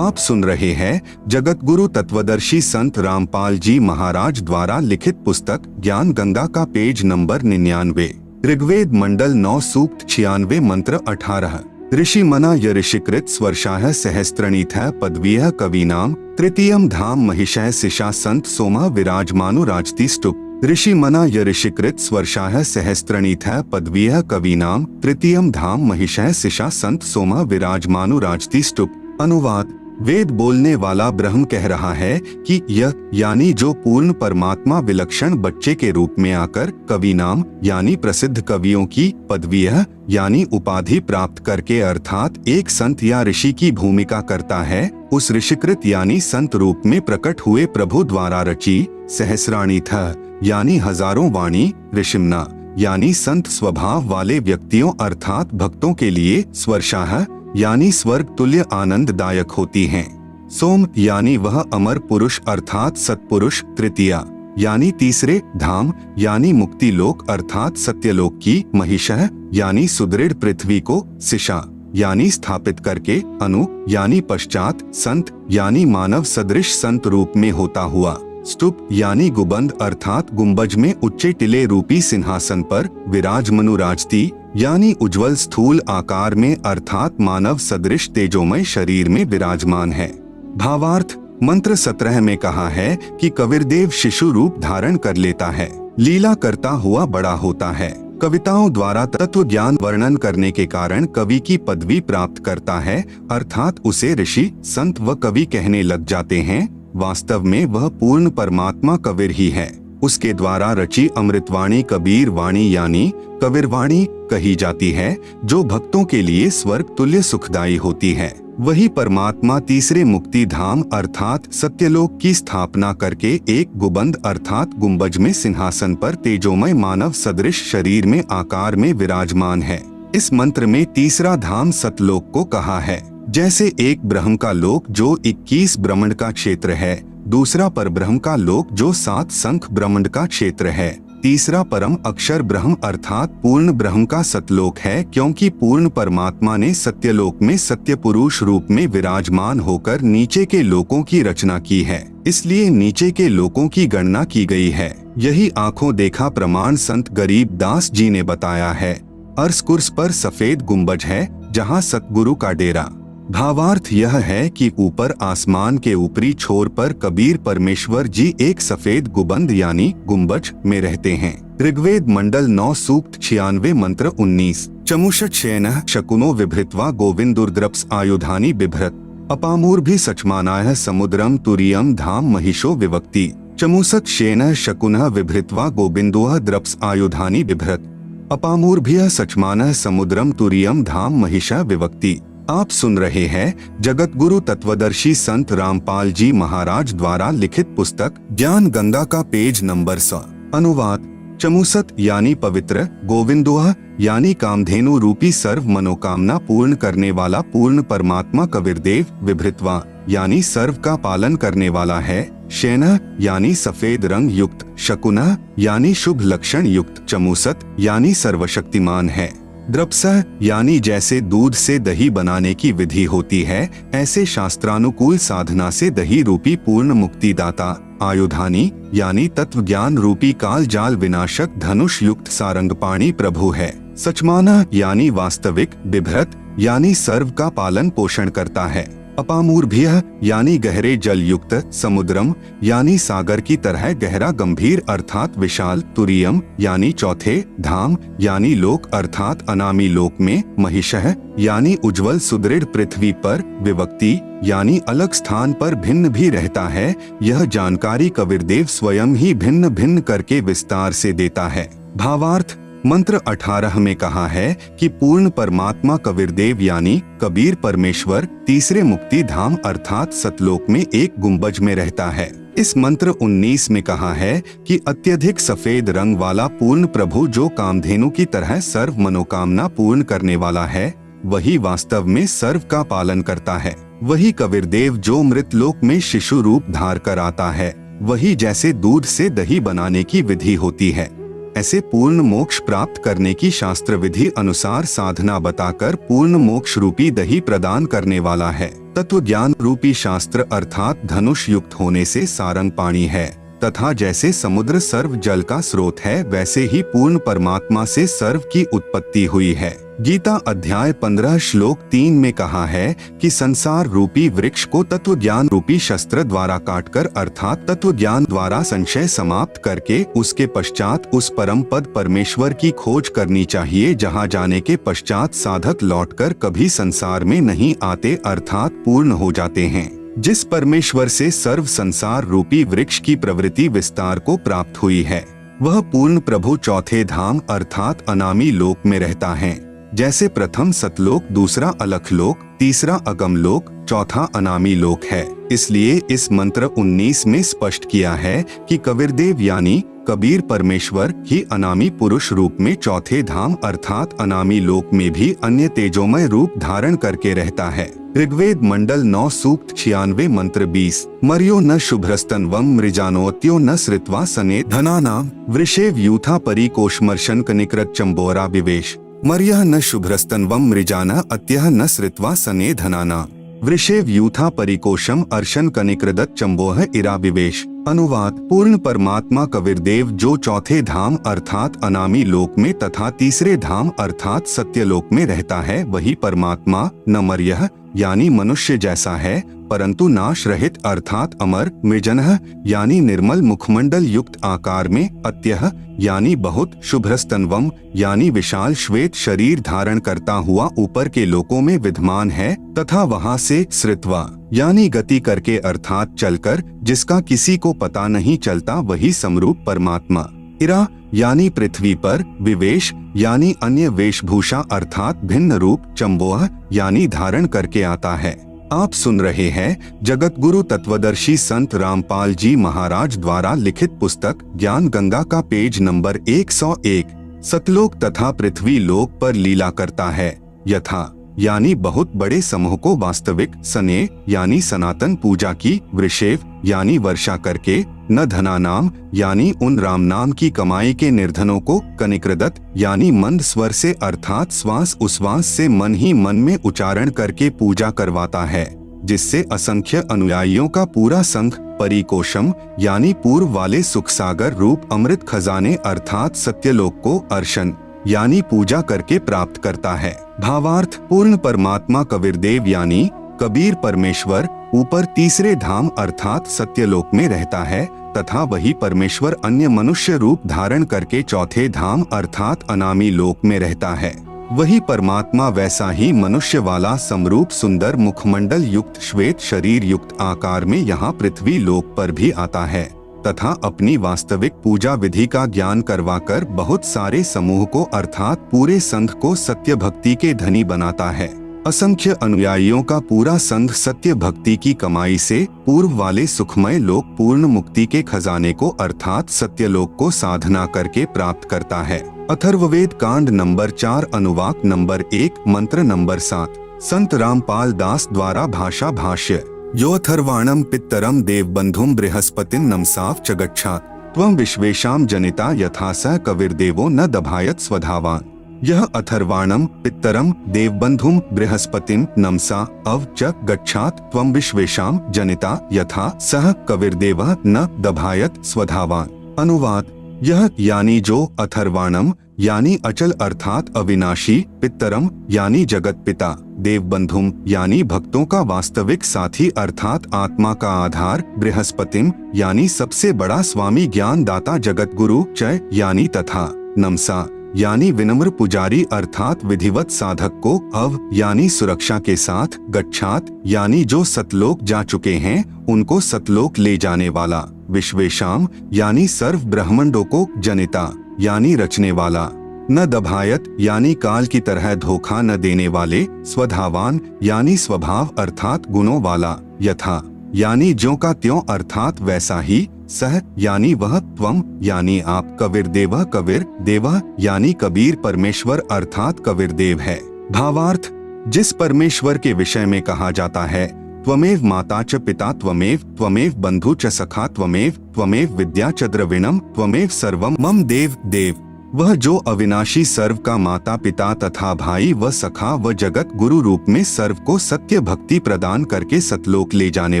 आप सुन रहे हैं जगत गुरु तत्वदर्शी संत रामपाल जी महाराज द्वारा लिखित पुस्तक ज्ञान गंगा का पेज नंबर 99। ऋग्वेद मंडल 9 सूक्त 96 मंत्र 18। ऋषि मना य ऋषिकृत स्वर्षाः सहस्रणीथः पदवीयः कवीनाम तृतीयम धाम महिषः सिषा संत सोमा विराजमानु राजति स्तुप। ऋषि मना य ऋषिकृत स्वर्षाः सहस्रणीथः पदवीयः कवीनाम तृतीयम धाम महिषः सिषा संत सोमा विराजमानु राजति स्तुप। अनुवाद। वेद बोलने वाला ब्रह्म कह रहा है कि यह यानी जो पूर्ण परमात्मा विलक्षण बच्चे के रूप में आकर कवि नाम यानी प्रसिद्ध कवियों की पदवीयः यानी उपाधि प्राप्त करके अर्थात एक संत या ऋषि की भूमिका करता है, उस ऋषिकृत यानी संत रूप में प्रकट हुए प्रभु द्वारा रची सहस्राणीथः यानी हजारों वाणी ऋषिमना यानी संत स्वभाव वाले व्यक्तियों अर्थात भक्तों के लिए स्वर्षाः यानी स्वर्ग तुल्य आनंददायक होती हैं। सोम यानी वह अमर पुरुष अर्थात सत्पुरुष। तृतीया यानी तीसरे। धाम यानी मुक्ति लोक अर्थात सत्यलोक की। महिषः यानी सुदृढ़ पृथ्वी को। सिषा यानी स्थापित करके। अनु यानी पश्चात। संत यानी मानव सदृश संत रूप में होता हुआ। स्तूप यानी गुबंद अर्थात गुंबज में उच्चे टिले रूपी सिंहासन पर। विराजमनु राजती यानी उज्जवल स्थूल आकार में अर्थात मानव सदृश तेजोमय शरीर में विराजमान है। भावार्थ। मंत्र 17 में कहा है कि कबीरदेव शिशु रूप धारण कर लेता है, लीला करता हुआ बड़ा होता है, कविताओं द्वारा तत्व ज्ञान वर्णन करने के कारण कवि की पदवी प्राप्त करता है अर्थात उसे ऋषि संत व कवि कहने लग जाते हैं। वास्तव में वह पूर्ण परमात्मा कबीर ही है। उसके द्वारा रची अमृतवाणी कबीर वाणी यानी कबीरवाणी कही जाती है, जो भक्तों के लिए स्वर्ग तुल्य सुखदायी होती है। वही परमात्मा तीसरे मुक्ति धाम अर्थात सत्यलोक की स्थापना करके एक गुबंद अर्थात गुंबज में सिंहासन पर तेजोमय मानव सदृश शरीर में आकार में विराजमान है। इस मंत्र में तीसरा धाम सतलोक को कहा है। जैसे एक ब्रह्म का लोक जो 21 ब्रह्मांड का क्षेत्र है, दूसरा परब्रह्म का लोक जो 7 संख ब्रह्मांड का क्षेत्र है, तीसरा परम अक्षर ब्रह्म अर्थात पूर्ण ब्रह्म का सतलोक है, क्योंकि पूर्ण परमात्मा ने सत्यलोक में सत्य पुरुष रूप में विराजमान होकर नीचे के लोकों की रचना की है, इसलिए नीचे के लोकों की गणना की गई है। यही आंखों देखा प्रमाण संत गरीब दास जी ने बताया है। अर्श कुर्स पर सफेद गुंबज है जहाँ सतगुरु का डेरा। भावार्थ यह है कि ऊपर आसमान के ऊपरी छोर पर कबीर परमेश्वर जी एक सफेद गुबंद यानी गुंबज में रहते हैं। ऋग्वेद मंडल 9 सूक्त 96 मंत्र 19। चमुषट शयनः शकुनो विभृत्वा गोविंदुर्द्रप्स आयुधानि बिभ्रत अपामूर भी सचमानाय समुद्रम तुरीयम धाम महिषो विवक्ति। चमुसत शयनः शकुनः विभृत्वा गोविंदुः द्रप्स आयुधानि बिभ्रत अपामूर भी सचमानः समुद्रम तुरीयम धाम महिषः विवक्ति। आप सुन रहे हैं जगत गुरु तत्वदर्शी संत रामपाल जी महाराज द्वारा लिखित पुस्तक ज्ञान गंगा का पेज नंबर 100। अनुवाद। चमुसत यानी पवित्र, गोविंदुः यानी कामधेनु रूपी सर्व मनोकामना पूर्ण करने वाला पूर्ण परमात्मा कबीरदेव। विभृत्वा यानी सर्व का पालन करने वाला है। शयनः यानी सफेद रंग युक्त। शकुनः यानी शुभ लक्षण युक्त। चमुसत यानी सर्वशक्तिमान है। द्रप्सः यानी जैसे दूध से दही बनाने की विधि होती है, ऐसे शास्त्रानुकूल साधना से दही रूपी पूर्ण मुक्तिदाता। आयुधानी यानी तत्व ज्ञान रूपी काल जाल विनाशक धनुष युक्त सारंगपाणी प्रभु है। सचमानः यानी वास्तविक। बिभ्रत यानी सर्व का पालन पोषण करता है। अपामूर्भ्यः यानी गहरे जल युक्त। समुद्रम यानी सागर की तरह गहरा गंभीर अर्थात विशाल। तुरीयम यानी चौथे। धाम यानी लोक अर्थात अनामी लोक में। महिषः यानी उज्जवल सुदृढ़ पृथ्वी पर। विवक्ति यानी अलग स्थान पर भिन्न भी रहता है। यह जानकारी कबीरदेव स्वयं ही भिन्न भिन्न करके विस्तार से देता है। भावार्थ। मंत्र 18 में कहा है कि पूर्ण परमात्मा कबीरदेव यानी कबीर परमेश्वर तीसरे मुक्ति धाम अर्थात सतलोक में एक गुंबज में रहता है। इस मंत्र 19 में कहा है कि अत्यधिक सफेद रंग वाला पूर्ण प्रभु जो कामधेनु की तरह सर्व मनोकामना पूर्ण करने वाला है, वही वास्तव में सर्व का पालन करता है। वही कबीरदेव जो मृतलोक में शिशु रूप धार कर आता है, वही जैसे दूध से दही बनाने की विधि होती है, ऐसे पूर्ण मोक्ष प्राप्त करने की शास्त्र विधि अनुसार साधना बताकर पूर्ण मोक्ष रूपी दही प्रदान करने वाला है। तत्व ज्ञान रूपी शास्त्र अर्थात धनुष युक्त होने से सारंग पाणी है तथा जैसे समुद्र सर्व जल का स्रोत है वैसे ही पूर्ण परमात्मा से सर्व की उत्पत्ति हुई है। गीता अध्याय 15 श्लोक 3 में कहा है कि संसार रूपी वृक्ष को तत्व ज्ञान रूपी शस्त्र द्वारा काटकर अर्थात तत्व ज्ञान द्वारा संशय समाप्त करके उसके पश्चात उस परम पद परमेश्वर की खोज करनी चाहिए, जहाँ जाने के पश्चात साधक लौटकर कभी संसार में नहीं आते अर्थात पूर्ण हो जाते हैं। जिस परमेश्वर से सर्व संसार रूपी वृक्ष की प्रवृत्ति विस्तार को प्राप्त हुई है वह पूर्ण प्रभु चौथे धाम अर्थात अनामी लोक में रहता है। जैसे प्रथम सतलोक, दूसरा अलख लोक, तीसरा अगम लोक, चौथा अनामी लोक है। इसलिए इस मंत्र 19 में स्पष्ट किया है कि कबीरदेव यानी कबीर परमेश्वर ही अनामी पुरुष रूप में चौथे धाम अर्थात अनामी लोक में भी अन्य तेजोमय रूप धारण करके रहता है। ऋग्वेद मंडल 9 सूक्त 96 मंत्र 20। मर्यो न शुभ्रस्तन्वम मृजानोत्यो न श्रित्वा सने धनानाम वृषेव यूथा परिकोशमर्शन कनिकृत चंबोरा विवेश। मर्यः न शुभ्रस्तन्वम मृजाना अत्यः न श्रित्वा सने धनानाम वृषेव यूथा परिकोशम अर्शन कनिकृदत चंबोह इरा विवेश। अनुवाद। पूर्ण परमात्मा कबीरदेव जो चौथे धाम अर्थात अनामी लोक में तथा तीसरे धाम अर्थात सत्यलोक में रहता है वही परमात्मा न मर्यः यानी मनुष्य जैसा है परंतु नाश रहित अर्थात अमर, मृजनः यानी निर्मल मुखमंडल युक्त आकार में, अत्यः यानी बहुत, शुभ्रस्तन्वम यानी विशाल श्वेत शरीर धारण करता हुआ ऊपर के लोकों में विद्यमान है तथा वहां से श्रित्वा यानी गति करके अर्थात चलकर जिसका किसी को पता नहीं चलता वही समरूप परमात्मा। इरा यानी पृथ्वी पर, विवेश यानी अन्य वेशभूषा अर्थात भिन्न रूप, चंबोह यानी धारण करके आता है। आप सुन रहे हैं जगत गुरु तत्वदर्शी संत रामपाल जी महाराज द्वारा लिखित पुस्तक ज्ञान गंगा का पेज नंबर 101। सतलोक तथा पृथ्वी लोक पर लीला करता है। यथा यानी बहुत बड़े समूह को वास्तविक, सने यानी सनातन पूजा की, वृषेव यानी वर्षा करके, न धना नाम यानी उन राम नाम की कमाई के निर्धनों को, कनिकृदत यानी मंद स्वर से अर्थात श्वास उश्वास से मन ही मन में उच्चारण करके पूजा करवाता है, जिससे असंख्य अनुयायियों का पूरा संघ, परिकोशम यानी पूर्व वाले सुख सागर रूप अमृत खजाने अर्थात सत्यलोक को अर्शन यानी पूजा करके प्राप्त करता है। भावार्थ। पूर्ण परमात्मा कबीरदेव यानी कबीर परमेश्वर ऊपर तीसरे धाम अर्थात सत्यलोक में रहता है तथा वही परमेश्वर अन्य मनुष्य रूप धारण करके चौथे धाम अर्थात अनामी लोक में रहता है। वही परमात्मा वैसा ही मनुष्य वाला समरूप सुंदर मुखमंडल युक्त श्वेत शरीर युक्त आकार में यहाँ पृथ्वी लोक पर भी आता है तथा अपनी वास्तविक पूजा विधि का ज्ञान करवाकर बहुत सारे समूह को अर्थात पूरे संघ को सत्य भक्ति के धनी बनाता है। असंख्य अनुयायियों का पूरा संघ सत्य भक्ति की कमाई से पूर्व वाले सुखमय लोक पूर्ण मुक्ति के खजाने को अर्थात सत्यलोक को साधना करके प्राप्त करता है। अथर्ववेद कांड नंबर 4 अनुवाक नंबर 1 मंत्र नंबर 7। संत रामपाल दास द्वारा भाषा भाष्य। यो अथर्वाणम पित्तरम देवबंधुम बृहस्पतिं नमसाव च गच्छात् त्वं विश्वेशाम जनिता यथा स कविर्देवो न दभायत स्वधावान। यह अथर्वाणम पित्तरम देवबंधुम बृहस्पतिं नमसा अव च गच्छात् त्वं विश्वेशाम जनिता यथा सह कविर्देवः न दभायत स्वधावान। अनुवाद। यह यानी जो, अथर्वाणम यानी अचल अर्थात अविनाशी, पित्तरम यानी जगत पिता, देवबंधुम यानी भक्तों का वास्तविक साथी अर्थात आत्मा का आधार, बृहस्पतिम यानी सबसे बड़ा स्वामी ज्ञान दाता जगत गुरु, च यानी तथा, नमसा यानी विनम्र पुजारी अर्थात विधिवत साधक को, अव यानी सुरक्षा के साथ, गच्छात यानी जो सतलोक जा चुके हैं उनको सतलोक ले जाने वाला, विश्वेशाम यानी सर्व ब्रह्मांडों को, जनिता यानी रचने वाला, न दभायत यानी काल की तरह धोखा न देने वाले, स्वधावान यानी स्वभाव अर्थात गुणों वाला, यथा यानी ज्यों का त्यों अर्थात वैसा ही, सह यानी वह, त्वम यानी आप, कबीरदेवः कबीर देवः यानी कबीर परमेश्वर अर्थात कबीरदेव है। भावार्थ। जिस परमेश्वर के विषय में कहा जाता है त्वमेव माता च पिता त्वमेव बंधु च सखा त्वमेव विद्या च द्रविणम त्वमेव सर्वम मम देव देव, वह जो अविनाशी सर्व का माता पिता तथा भाई व सखा व जगत गुरु रूप में सर्व को सत्य भक्ति प्रदान करके सतलोक ले जाने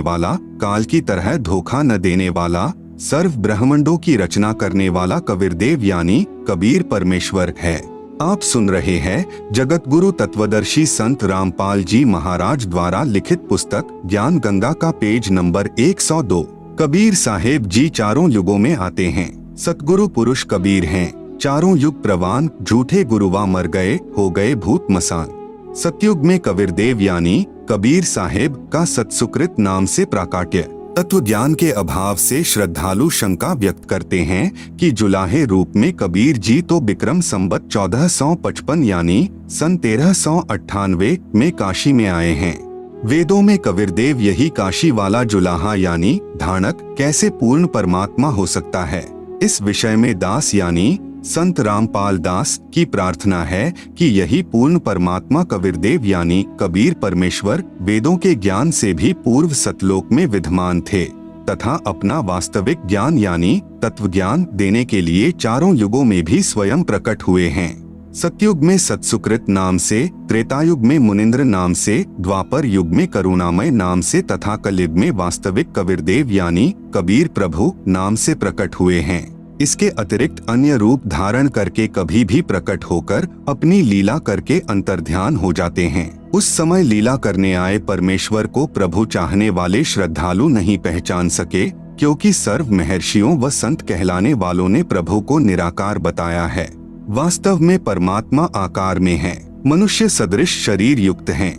वाला, काल की तरह धोखा न देने वाला, सर्व ब्रह्मांडों की रचना करने वाला कबीरदेव यानी कबीर परमेश्वर है। आप सुन रहे हैं जगत गुरु तत्वदर्शी संत रामपाल जी महाराज द्वारा लिखित पुस्तक ज्ञान गंगा का पेज नंबर 102। कबीर साहेब जी चारों युगों में आते हैं। सतगुरु पुरुष कबीर हैं। चारों युग प्रवान, झूठे गुरुवा मर गए, हो गए भूत मसान। सतयुग में कबीरदेव यानी कबीर साहेब का सत्सुकृत नाम से प्राकाट्य। तत्व ज्ञान के अभाव से श्रद्धालु शंका व्यक्त करते हैं कि जुलाहे रूप में कबीर जी तो विक्रम संवत 1455 यानी सन 1398 में काशी में आए हैं। वेदों में कबीरदेव यही काशी वाला जुलाहा यानी धानक कैसे पूर्ण परमात्मा हो सकता है? इस विषय में दास यानी संत रामपाल दास की प्रार्थना है कि यही पूर्ण परमात्मा कबीरदेव यानी कबीर परमेश्वर वेदों के ज्ञान से भी पूर्व सतलोक में विद्यमान थे तथा अपना वास्तविक ज्ञान यानी तत्व ज्ञान देने के लिए चारों युगों में भी स्वयं प्रकट हुए हैं। सतयुग में सत्सुकृत नाम से, त्रेतायुग में मुनिंद्र नाम से, द्वापर युग में करुणामय नाम से तथा कलयुग में वास्तविक कबीरदेव यानी कबीर प्रभु नाम से प्रकट हुए हैं। इसके अतिरिक्त अन्य रूप धारण करके कभी भी प्रकट होकर अपनी लीला करके अंतर्ध्यान हो जाते हैं। उस समय लीला करने आए परमेश्वर को प्रभु चाहने वाले श्रद्धालु नहीं पहचान सके, क्योंकि सर्व महर्षियों व संत कहलाने वालों ने प्रभु को निराकार बताया है। वास्तव में परमात्मा आकार में है, मनुष्य सदृश शरीर युक्त हैं,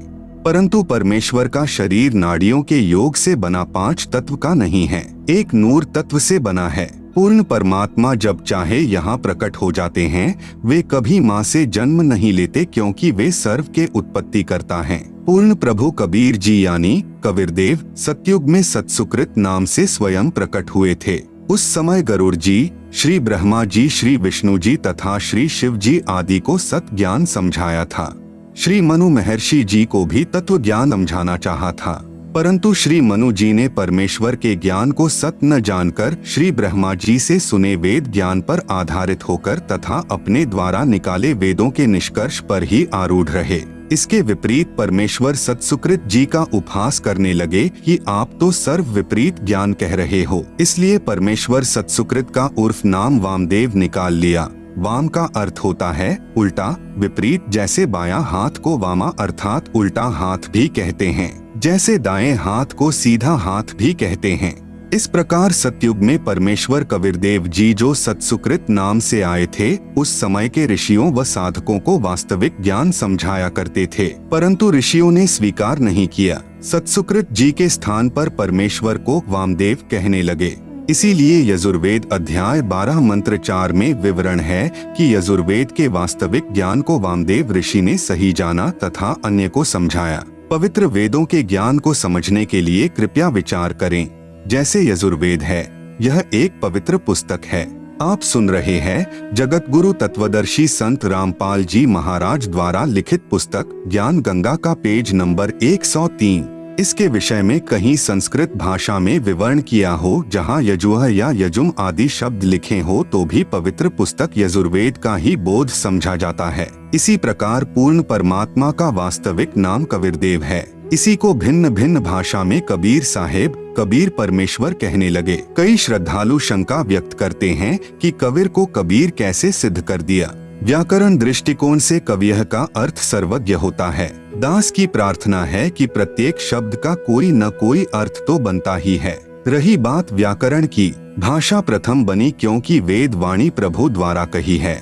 परंतु परमेश्वर का शरीर नाड़ियों के योग से बना 5 तत्व का नहीं है, एक नूर तत्व से बना है। पूर्ण परमात्मा जब चाहे यहाँ प्रकट हो जाते हैं। वे कभी माँ से जन्म नहीं लेते, क्योंकि वे सर्व के उत्पत्ति करता हैं। पूर्ण प्रभु कबीर जी यानी कबीरदेव सतयुग में सत्सुकृत नाम से स्वयं प्रकट हुए थे। उस समय गरुड़ जी, श्री ब्रह्मा जी, श्री विष्णु जी तथा श्री शिव जी आदि को सत ज्ञान समझाया था। श्री मनु महर्षि जी को भी तत्व ज्ञान समझाना चाहा था, परंतु श्री मनु जी ने परमेश्वर के ज्ञान को सत न जानकर श्री ब्रह्मा जी से सुने वेद ज्ञान पर आधारित होकर तथा अपने द्वारा निकाले वेदों के निष्कर्ष पर ही आरूढ़ रहे। इसके विपरीत परमेश्वर सत्सुकृत जी का उपहास करने लगे कि आप तो सर्व विपरीत ज्ञान कह रहे हो। इसलिए परमेश्वर सत्सुकृत का उर्फ नाम वामदेव निकाल लिया। वाम का अर्थ होता है उल्टा, विपरीत। जैसे बायां हाथ को वामा अर्थात उल्टा हाथ भी कहते हैं, जैसे दाएं हाथ को सीधा हाथ भी कहते हैं। इस प्रकार सतयुग में परमेश्वर कबीरदेव जी जो सत्सुकृत नाम से आए थे, उस समय के ऋषियों व साधकों को वास्तविक ज्ञान समझाया करते थे, परंतु ऋषियों ने स्वीकार नहीं किया। सत्सुकृत जी के स्थान पर परमेश्वर को वामदेव कहने लगे। इसीलिए यजुर्वेद अध्याय 12 मंत्र 4 में विवरण है कि यजुर्वेद के वास्तविक ज्ञान को वामदेव ऋषि ने सही जाना तथा अन्य को समझाया। पवित्र वेदों के ज्ञान को समझने के लिए कृपया विचार करें। जैसे यजुर्वेद है, यह एक पवित्र पुस्तक है। आप सुन रहे हैं जगत गुरु तत्वदर्शी संत रामपाल जी महाराज द्वारा लिखित पुस्तक ज्ञान गंगा का पेज नंबर 103। इसके विषय में कहीं संस्कृत भाषा में विवरण किया हो, जहाँ यजुः या यजुम आदि शब्द लिखे हो, तो भी पवित्र पुस्तक यजुर्वेद का ही बोध समझा जाता है। इसी प्रकार पूर्ण परमात्मा का वास्तविक नाम कबीरदेव है। इसी को भिन्न भिन्न भाषा में कबीर साहेब, कबीर परमेश्वर कहने लगे। कई श्रद्धालु शंका व्यक्त करते हैं कि कबीर को कबीर कैसे सिद्ध कर दिया। व्याकरण दृष्टिकोण से कवियः का अर्थ सर्वज्ञ होता है। दास की प्रार्थना है कि प्रत्येक शब्द का कोई न कोई अर्थ तो बनता ही है। रही बात व्याकरण की, भाषा प्रथम बनी क्योंकि वेद वाणी प्रभु द्वारा कही है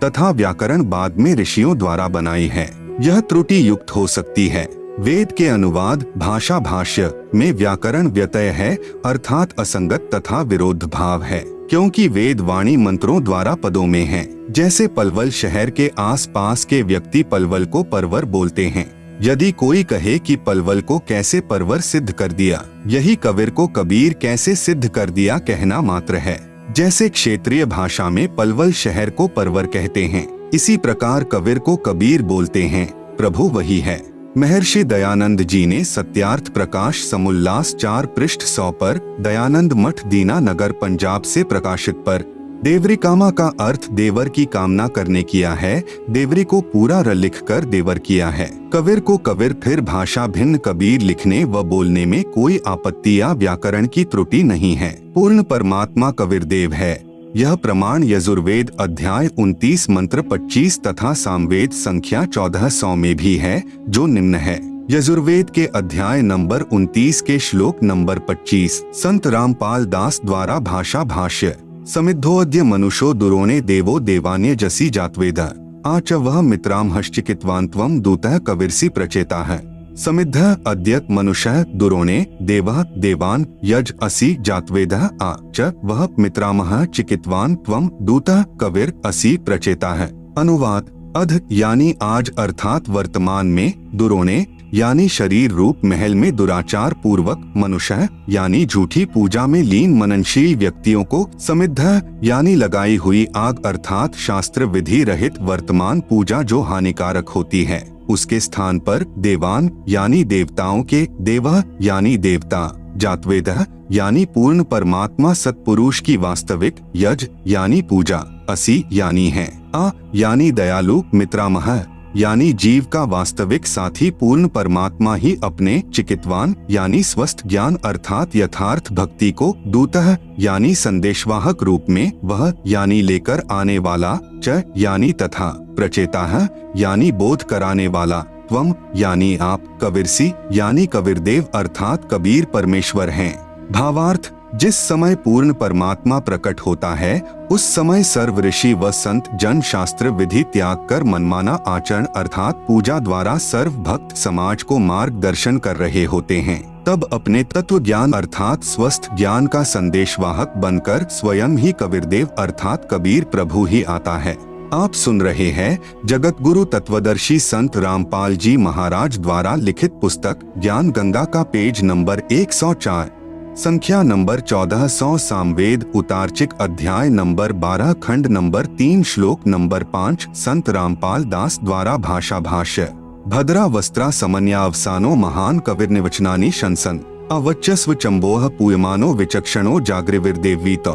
तथा व्याकरण बाद में ऋषियों द्वारा बनाई है। यह त्रुटि युक्त हो सकती है। वेद के अनुवाद भाषा भाष्य में व्याकरण व्यत्यय है, अर्थात असंगत तथा विरोध भाव है, क्योंकि वेद वाणी मंत्रों द्वारा पदों में है। जैसे पलवल शहर के आसपास के व्यक्ति पलवल को परवर बोलते हैं। यदि कोई कहे कि पलवल को कैसे परवर सिद्ध कर दिया, यही कबीर को कबीर कैसे सिद्ध कर दिया कहना मात्र है। जैसे क्षेत्रीय भाषा में पलवल शहर को परवर कहते हैं, इसी प्रकार कबीर को कबीर बोलते हैं। प्रभु वही है। महर्षि दयानंद जी ने सत्यार्थ प्रकाश समुल्लास 4 पृष्ठ 100 पर दयानंद मठ दीना नगर पंजाब से प्रकाशित पर देवरिकामा का अर्थ देवर की कामना करने किया है। देवरी को पूरा र लिखकर देवर किया है। कविर को कविर, फिर भाषा भिन्न कबीर। लिखने व बोलने में कोई आपत्ति या व्याकरण की त्रुटि नहीं है। पूर्ण परमात्मा कबीर देव है। यह प्रमाण यजुर्वेद अध्याय 29 मंत्र 25 तथा सामवेद संख्या 1400 में भी है, जो निम्न है। यजुर्वेद के अध्याय नंबर 29 के श्लोक नंबर 25 संत रामपाल दास द्वारा भाषा भाष्य। समिद्धोऽद्य मनुष्यो दुरोणे देवो देवान्य जसी जातवेद आच वह मित्राम हश्चिकित्वान त्वं दूतः कविर्षि प्रचेता है। समिद्ध अद्य मनुष्य दुरोणे देवः देवान यज असि जातवेदः आ च वह मित्रामः चिकित्वान त्वं दूतः कविर असि प्रचेता है। अनुवाद अध यानी आज अर्थात वर्तमान में, दुरोणे यानी शरीर रूप महल में दुराचार पूर्वक, मनुष्य यानी झूठी पूजा में लीन मननशील व्यक्तियों को, समिद्ध यानी लगाई हुई आग अर्थात शास्त्र विधि रहित वर्तमान पूजा जो हानिकारक होती है, उसके स्थान पर देवान यानी देवताओं के, देवः यानी देवता, जातवेदः यानी पूर्ण परमात्मा सत्पुरुष की वास्तविक, यज यानी पूजा, असि यानी है, आ यानी दयालु, मित्रामह यानी जीव का वास्तविक साथी पूर्ण परमात्मा ही अपने, चिकित्वान यानी स्वस्थ ज्ञान अर्थात यथार्थ भक्ति को, दूतः यानी संदेशवाहक रूप में, वह यानी लेकर आने वाला, च यानी तथा, प्रचेताः यानी बोध कराने वाला, त्वम यानी आप, कविर्षि यानी कबीरदेव अर्थात कबीर परमेश्वर हैं। भावार्थ जिस समय पूर्ण परमात्मा प्रकट होता है, उस समय सर्व ऋषि व संत जन शास्त्र विधि त्याग कर मनमाना आचरण अर्थात पूजा द्वारा सर्व भक्त समाज को मार्गदर्शन कर रहे होते हैं। तब अपने तत्व ज्ञान अर्थात स्वस्थ ज्ञान का संदेशवाहक बनकर स्वयं ही कबीरदेव अर्थात कबीर प्रभु ही आता है। आप सुन रहे हैं जगत गुरु तत्वदर्शी संत रामपाल जी महाराज द्वारा लिखित पुस्तक ज्ञान गंगा का पेज नंबर 104 संख्या नंबर 1400 सामवेद उतार्चिक अध्याय नंबर 12 खंड नंबर 3 श्लोक नंबर 5 संत रामपाल दास द्वारा भाषा भाष्य। भद्रा वस्त्रा समन्यावसानो महान कविर्निवचनानि शंसन अवच्चस्व चंबोह पूयमानो विचक्षणो जागृविर्देवीत।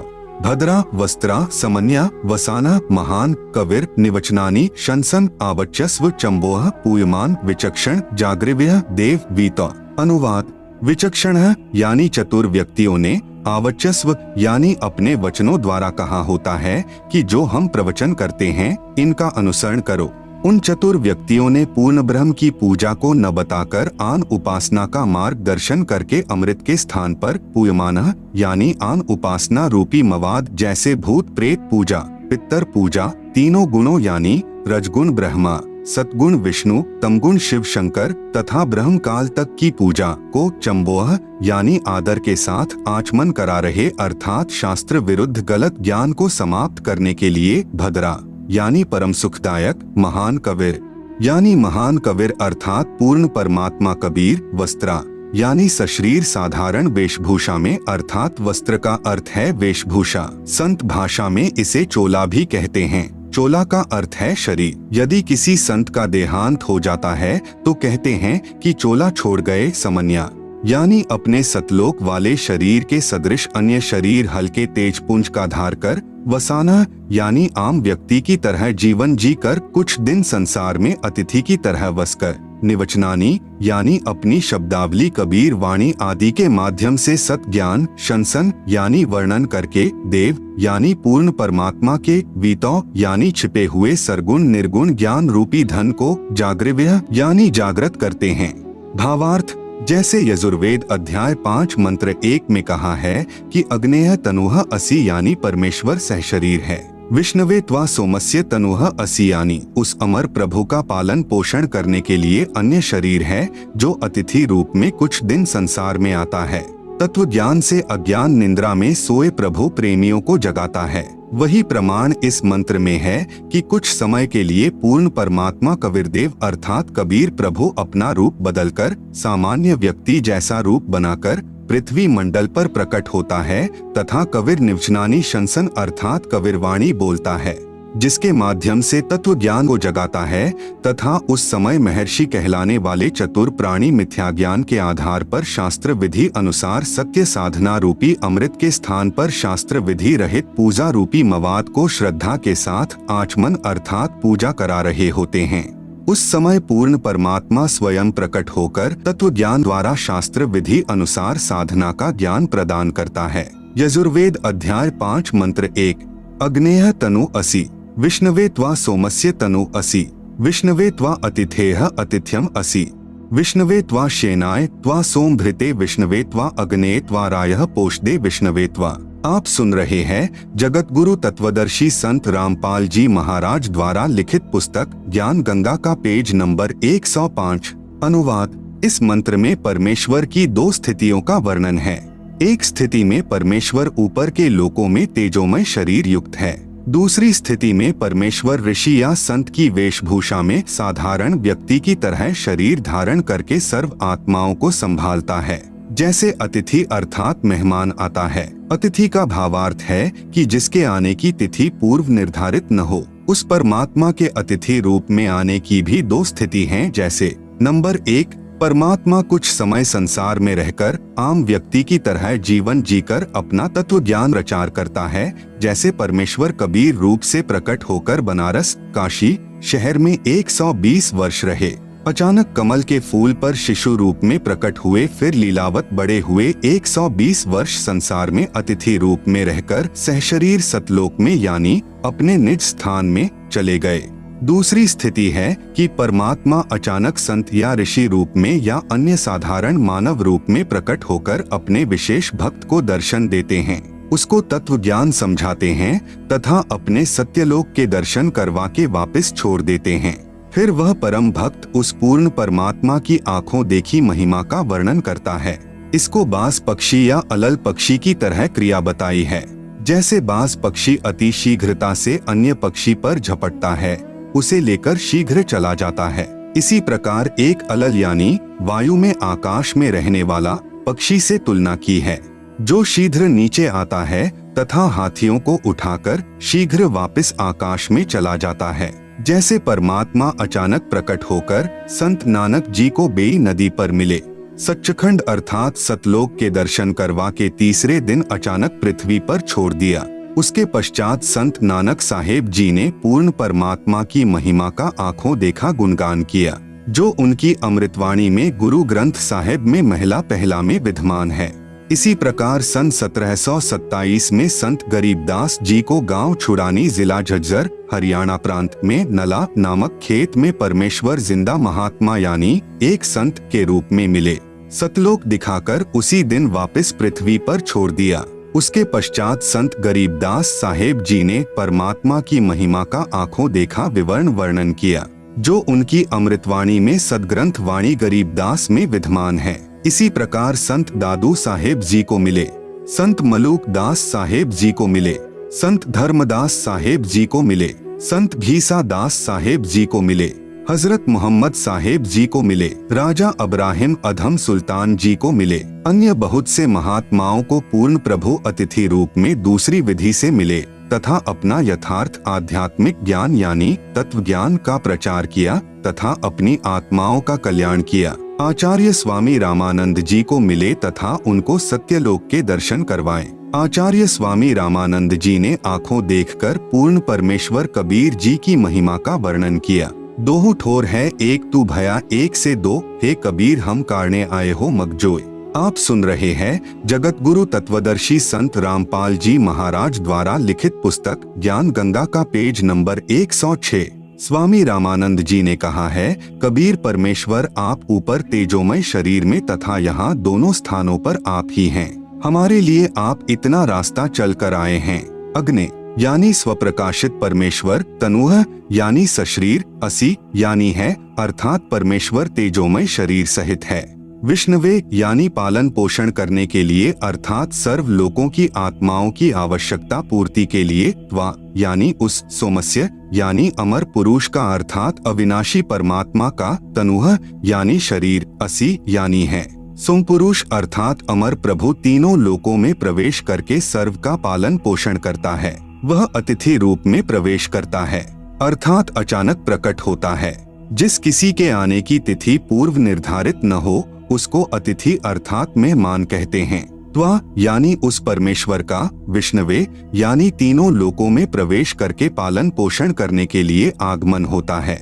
भद्रा वस्त्रा समन्या वसाना महान कविर निवचनानि शंसन आवच्चस्व चंबोह पूयमान विचक्षण जागृव्य देव वीत। अनुवाद विचक्षण यानी चतुर व्यक्तियों ने, आवच्चस्व यानी अपने वचनों द्वारा कहा होता है कि जो हम प्रवचन करते हैं इनका अनुसरण करो। उन चतुर व्यक्तियों ने पूर्ण ब्रह्म की पूजा को न बताकर आन उपासना का मार्गदर्शन करके अमृत के स्थान पर पूयमानः यानी आन उपासना रूपी मवाद जैसे भूत प्रेत पूजा, पितर पूजा, तीनों गुणों यानी रजगुण ब्रह्मा, सतगुण विष्णु, तमगुण शिव शंकर तथा ब्रह्म काल तक की पूजा को चंबोह यानी आदर के साथ आचमन करा रहे अर्थात शास्त्र विरुद्ध गलत ज्ञान को समाप्त करने के लिए भद्रा यानी परम सुखदायक, महान कबीर यानी महान कबीर अर्थात पूर्ण परमात्मा कबीर, वस्त्रा यानी सशरीर साधारण वेशभूषा में अर्थात वस्त्र का अर्थ है वेशभूषा। संत भाषा में इसे चोला भी कहते हैं। चोला का अर्थ है शरीर। यदि किसी संत का देहांत हो जाता है तो कहते हैं कि चोला छोड़ गए। समन्या यानी अपने सतलोक वाले शरीर के सदृश अन्य शरीर हल्के तेजपुंज का धार कर, वसाना यानी आम व्यक्ति की तरह जीवन जीकर कुछ दिन संसार में अतिथि की तरह बसकर, निवचनानी यानी अपनी शब्दावली कबीर वाणी आदि के माध्यम से सत ज्ञान, शंसन यानी वर्णन करके, देव यानी पूर्ण परमात्मा के, वीतौ यानी छिपे हुए सरगुण निर्गुण ज्ञान रूपी धन को, जागृव्य यानी जागृत करते हैं। भावार्थ जैसे यजुर्वेद अध्याय 5 मंत्र 1 में कहा है कि अग्नेय तनुह असि यानी परमेश्वर सहशरीर है, विष्णवे त्वा सोमस्य तनुह असि यानी उस अमर प्रभु का पालन पोषण करने के लिए अन्य शरीर है जो अतिथि रूप में कुछ दिन संसार में आता है। तत्व ज्ञान से अज्ञान निंद्रा में सोए प्रभु प्रेमियों को जगाता है। वही प्रमाण इस मंत्र में है कि कुछ समय के लिए पूर्ण परमात्मा कबीरदेव अर्थात कबीर प्रभु अपना रूप बदलकर सामान्य व्यक्ति जैसा रूप बनाकर पृथ्वी मंडल पर प्रकट होता है तथा कबीर निवचनानी शंसन अर्थात कबीरवाणी बोलता है। जिसके माध्यम से तत्व ज्ञान को जगाता है तथा उस समय महर्षि कहलाने वाले चतुर प्राणी मिथ्या ज्ञान के आधार पर शास्त्र विधि अनुसार सत्य साधना रूपी अमृत के स्थान पर शास्त्र विधि रहित पूजा रूपी मवाद को श्रद्धा के साथ आचमन अर्थात पूजा करा रहे होते हैं। उस समय पूर्ण परमात्मा स्वयं प्रकट होकर तत्व ज्ञान द्वारा शास्त्र विधि अनुसार साधना का ज्ञान प्रदान करता है। यजुर्वेद अध्याय 5 मंत्र 1 अग्नेय तनु असि विष्णवे त्वा सोमस्य तनु असि विष्णवे त्वा अतिथेह अतिथ्यम असि विष्णवे त्वा शेनाय त्वा सोमभृते विष्णवे त्वा अग्ने त्वा रायः पोषदे विष्णवे त्वा। आप सुन रहे हैं जगत गुरु तत्वदर्शी संत रामपाल जी महाराज द्वारा लिखित पुस्तक ज्ञान गंगा का पेज नंबर 105। अनुवाद। इस मंत्र में परमेश्वर की 2 स्थितियों का वर्णन है। एक स्थिति में परमेश्वर ऊपर के लोकों में तेजोमय शरीर युक्त है। दूसरी स्थिति में परमेश्वर ऋषि या संत की वेशभूषा में साधारण व्यक्ति की तरह शरीर धारण करके सर्व आत्माओं को संभालता है। जैसे अतिथि अर्थात मेहमान आता है। अतिथि का भावार्थ है कि जिसके आने की तिथि पूर्व निर्धारित न हो। उस परमात्मा के अतिथि रूप में आने की भी 2 स्थिति हैं। जैसे नंबर 1, परमात्मा कुछ समय संसार में रहकर आम व्यक्ति की तरह जीवन जीकर अपना तत्व ज्ञान प्रचार करता है। जैसे परमेश्वर कबीर रूप से प्रकट होकर बनारस काशी शहर में 120 वर्ष रहे। अचानक कमल के फूल पर शिशु रूप में प्रकट हुए, फिर लीलावत बड़े हुए, 120 वर्ष संसार में अतिथि रूप में रहकर सहशरीर सतलोक में यानी अपने निज स्थान में चले गए। दूसरी स्थिति है कि परमात्मा अचानक संत या ऋषि रूप में या अन्य साधारण मानव रूप में प्रकट होकर अपने विशेष भक्त को दर्शन देते हैं, उसको तत्व ज्ञान समझाते हैं तथा अपने सत्यलोक के दर्शन करवा के वापस छोड़ देते हैं। फिर वह परम भक्त उस पूर्ण परमात्मा की आंखों देखी महिमा का वर्णन करता है। इसको बाज पक्षी या अलल पक्षी की तरह क्रिया बताई है। जैसे बाज पक्षी अति शीघ्रता से अन्य पक्षी पर झपटता है, उसे लेकर शीघ्र चला जाता है। इसी प्रकार एक अलल यानी वायु में आकाश में रहने वाला पक्षी से तुलना की है, जो शीघ्र नीचे आता है तथा हाथियों को उठाकर शीघ्र वापस आकाश में चला जाता है। जैसे परमात्मा अचानक प्रकट होकर संत नानक जी को बेई नदी पर मिले, सच्चखंड अर्थात सतलोक के दर्शन करवा के तीसरे दिन अचानक पृथ्वी पर छोड़ दिया। उसके पश्चात संत नानक साहेब जी ने पूर्ण परमात्मा की महिमा का आंखों देखा गुणगान किया, जो उनकी अमृतवाणी में गुरु ग्रंथ साहिब में महिला पहला में विद्यमान है। इसी प्रकार सन 1727 में संत गरीबदास जी को गांव छुड़ानी जिला झज्जर हरियाणा प्रांत में नला नामक खेत में परमेश्वर जिंदा महात्मा यानी एक संत के रूप में मिले। सतलोक दिखाकर उसी दिन वापस पृथ्वी पर छोड़ दिया। उसके पश्चात संत गरीबदास साहेब जी ने परमात्मा की महिमा का आंखों देखा विवरण वर्णन किया, जो उनकी अमृतवाणी में सदग्रंथ वाणी गरीबदास में विद्यमान है। इसी प्रकार संत दादू साहेब जी को मिले, संत मलूक दास साहेब जी को मिले, संत धर्मदास साहेब जी को मिले, संत घीसा दास साहेब जी को मिले, हजरत मोहम्मद साहेब जी को मिले, राजा अब्राहिम अधम सुल्तान जी को मिले। अन्य बहुत से महात्माओं को पूर्ण प्रभु अतिथि रूप में दूसरी विधि से मिले तथा अपना यथार्थ आध्यात्मिक ज्ञान यानी तत्व ज्ञान का प्रचार किया तथा अपनी आत्माओं का कल्याण किया। आचार्य स्वामी रामानंद जी को मिले तथा उनको सत्यलोक के दर्शन करवाए। आचार्य स्वामी रामानंद जी ने आंखों देखकर पूर्ण परमेश्वर कबीर जी की महिमा का वर्णन किया। दोहु ठोर है एक तू भया एक से दो, हे कबीर हम कारणे आए हो मगजोय। आप सुन रहे हैं जगत गुरु तत्वदर्शी संत रामपाल जी महाराज द्वारा लिखित पुस्तक ज्ञान गंगा का पेज नंबर 106। स्वामी रामानंद जी ने कहा है, कबीर परमेश्वर आप ऊपर तेजोमय शरीर में तथा यहाँ दोनों स्थानों पर आप ही हैं। हमारे लिए आप इतना रास्ता चल कर आए हैं। अग्ने यानी स्वप्रकाशित परमेश्वर, तनुह यानी सशरीर, असि यानी है अर्थात परमेश्वर तेजोमय शरीर सहित है। विष्णवे यानी पालन पोषण करने के लिए अर्थात सर्व लोकों की आत्माओं की आवश्यकता पूर्ति के लिए, त्वा यानी उस, सोमस्य यानी अमर पुरुष का अर्थात अविनाशी परमात्मा का, तनुह यानी शरीर, असि यानी है सोम पुरुष अर्थात अमर प्रभु तीनों लोकों में प्रवेश करके सर्व का पालन पोषण करता है। वह अतिथि रूप में प्रवेश करता है, अर्थात अचानक प्रकट होता है। जिस किसी के आने की तिथि पूर्व निर्धारित न हो उसको अतिथि अर्थात मेहमान कहते हैं। त्वा यानी उस परमेश्वर का विष्णवे यानी तीनों लोकों में प्रवेश करके पालन पोषण करने के लिए आगमन होता है।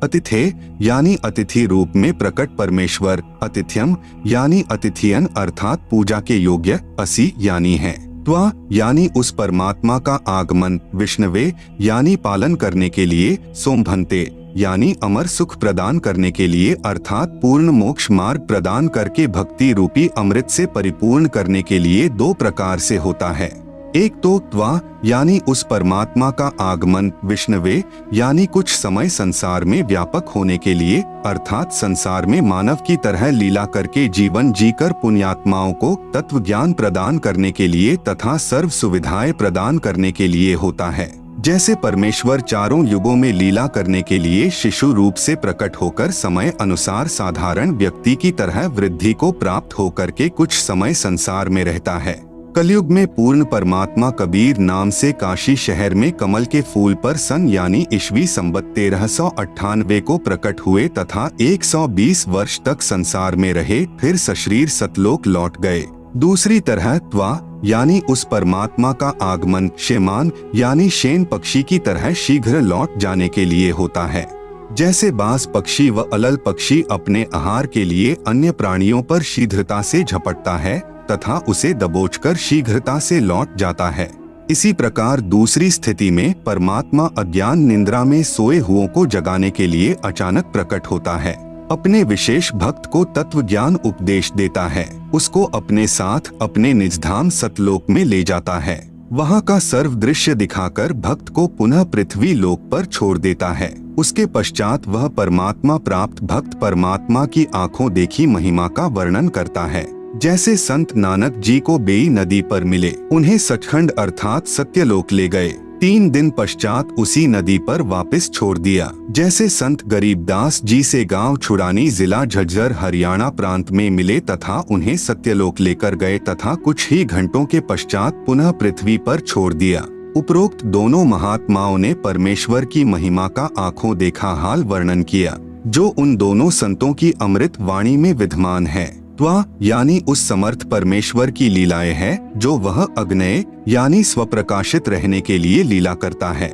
अतिथे यानी अतिथि रूप में प्रकट परमेश्वर, अतिथ्यम यानी अतिथियन अर्थात पूजा के योग्य, असि यानी है। त्वा यानी उस परमात्मा का आगमन, विष्णवे यानी पालन करने के लिए, सोमभन्ते यानी अमर सुख प्रदान करने के लिए अर्थात पूर्ण मोक्ष मार्ग प्रदान करके भक्ति रूपी अमृत से परिपूर्ण करने के लिए दो प्रकार से होता है। एक तो त्वा यानी उस परमात्मा का आगमन, विष्णवे यानी कुछ समय संसार में व्यापक होने के लिए अर्थात संसार में मानव की तरह लीला करके जीवन जीकर पुण्यात्माओं को तत्व ज्ञान प्रदान करने के लिए तथा सर्व सुविधाएं प्रदान करने के लिए होता है। जैसे परमेश्वर चारों युगों में लीला करने के लिए शिशु रूप से प्रकट होकर समय अनुसार साधारण व्यक्ति की तरह वृद्धि को प्राप्त होकर के कुछ समय संसार में रहता है। कलयुग में पूर्ण परमात्मा कबीर नाम से काशी शहर में कमल के फूल पर सन यानी ईस्वी संवत 1398 को प्रकट हुए तथा 120 वर्ष तक संसार में रहे, फिर सशरीर सतलोक लौट गए। दूसरी तरह त्वा यानी उस परमात्मा का आगमन शेमान यानी शेन पक्षी की तरह शीघ्र लौट जाने के लिए होता है। जैसे बाज पक्षी व अलल पक्षी अपने आहार के लिए अन्य प्राणियों पर शीघ्रता से झपटता है तथा उसे दबोचकर शीघ्रता से लौट जाता है, इसी प्रकार दूसरी स्थिति में परमात्मा अज्ञान निद्रा में सोए हुओं को जगाने के लिए अचानक प्रकट होता है। अपने विशेष भक्त को तत्व ज्ञान उपदेश देता है, उसको अपने साथ अपने निजधाम सतलोक में ले जाता है। वहाँ का सर्व दृश्य दिखाकर भक्त को पुनः पृथ्वी लोक पर छोड़ देता है। उसके पश्चात वह परमात्मा प्राप्त भक्त परमात्मा की आंखों देखी महिमा का वर्णन करता है। जैसे संत नानक जी को बेई नदी पर मिले, उन्हें सचखंड अर्थात सत्यलोक ले गए, 3 दिन पश्चात उसी नदी पर वापस छोड़ दिया। जैसे संत गरीबदास जी से गांव छुड़ानी जिला झज्जर हरियाणा प्रांत में मिले तथा उन्हें सत्यलोक लेकर गए तथा कुछ ही घंटों के पश्चात पुनः पृथ्वी पर छोड़ दिया। उपरोक्त दोनों महात्माओं ने परमेश्वर की महिमा का आंखों देखा हाल वर्णन किया, जो उन दोनों संतों की अमृत वाणी में विद्यमान है। त्वा यानी उस समर्थ परमेश्वर की लीलाएं हैं जो वह अग्नय यानी स्वप्रकाशित रहने के लिए लीला करता है।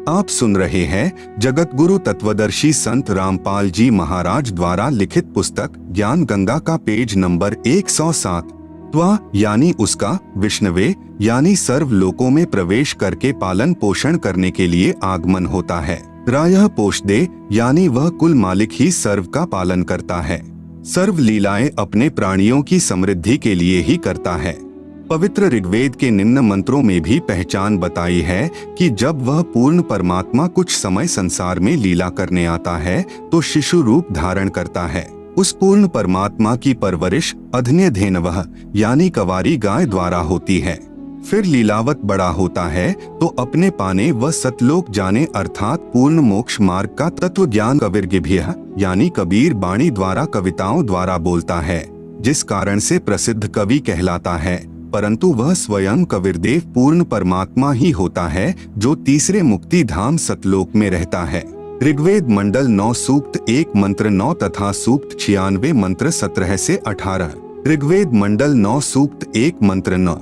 आप सुन रहे हैं जगत गुरु तत्वदर्शी संत रामपाल जी महाराज द्वारा लिखित पुस्तक ज्ञान गंगा का पेज नंबर 107। त्वा यानी उसका, विष्णवे यानी सर्व लोकों में प्रवेश करके पालन पोषण करने के लिए आगमन होता है। रायः पोषदे यानी वह कुल मालिक ही सर्व का पालन करता है। सर्व लीलाएं अपने प्राणियों की समृद्धि के लिए ही करता है। पवित्र ऋग्वेद के निम्न मंत्रों में भी पहचान बताई है कि जब वह पूर्ण परमात्मा कुछ समय संसार में लीला करने आता है तो शिशु रूप धारण करता है। उस पूर्ण परमात्मा की परवरिश अधन्यधेनवः यानी कवारी गाय द्वारा होती है। फिर लीलावत बड़ा होता है तो अपने पाने व सतलोक जाने अर्थात पूर्ण मोक्ष मार्ग का तत्व ज्ञान कविर्गिभ्यः यानी कबीर बाणी द्वारा कविताओं द्वारा बोलता है, जिस कारण से प्रसिद्ध कवि कहलाता है। परंतु वह स्वयं कबीरदेव पूर्ण परमात्मा ही होता है जो तीसरे मुक्ति धाम सतलोक में रहता है। ऋग्वेद मंडल 9 सूक्त 1 मंत्र 9 तथा सूक्त 96 मंत्र 17 से 18। ऋग्वेद मंडल 9 सूक्त 1 मंत्र 9।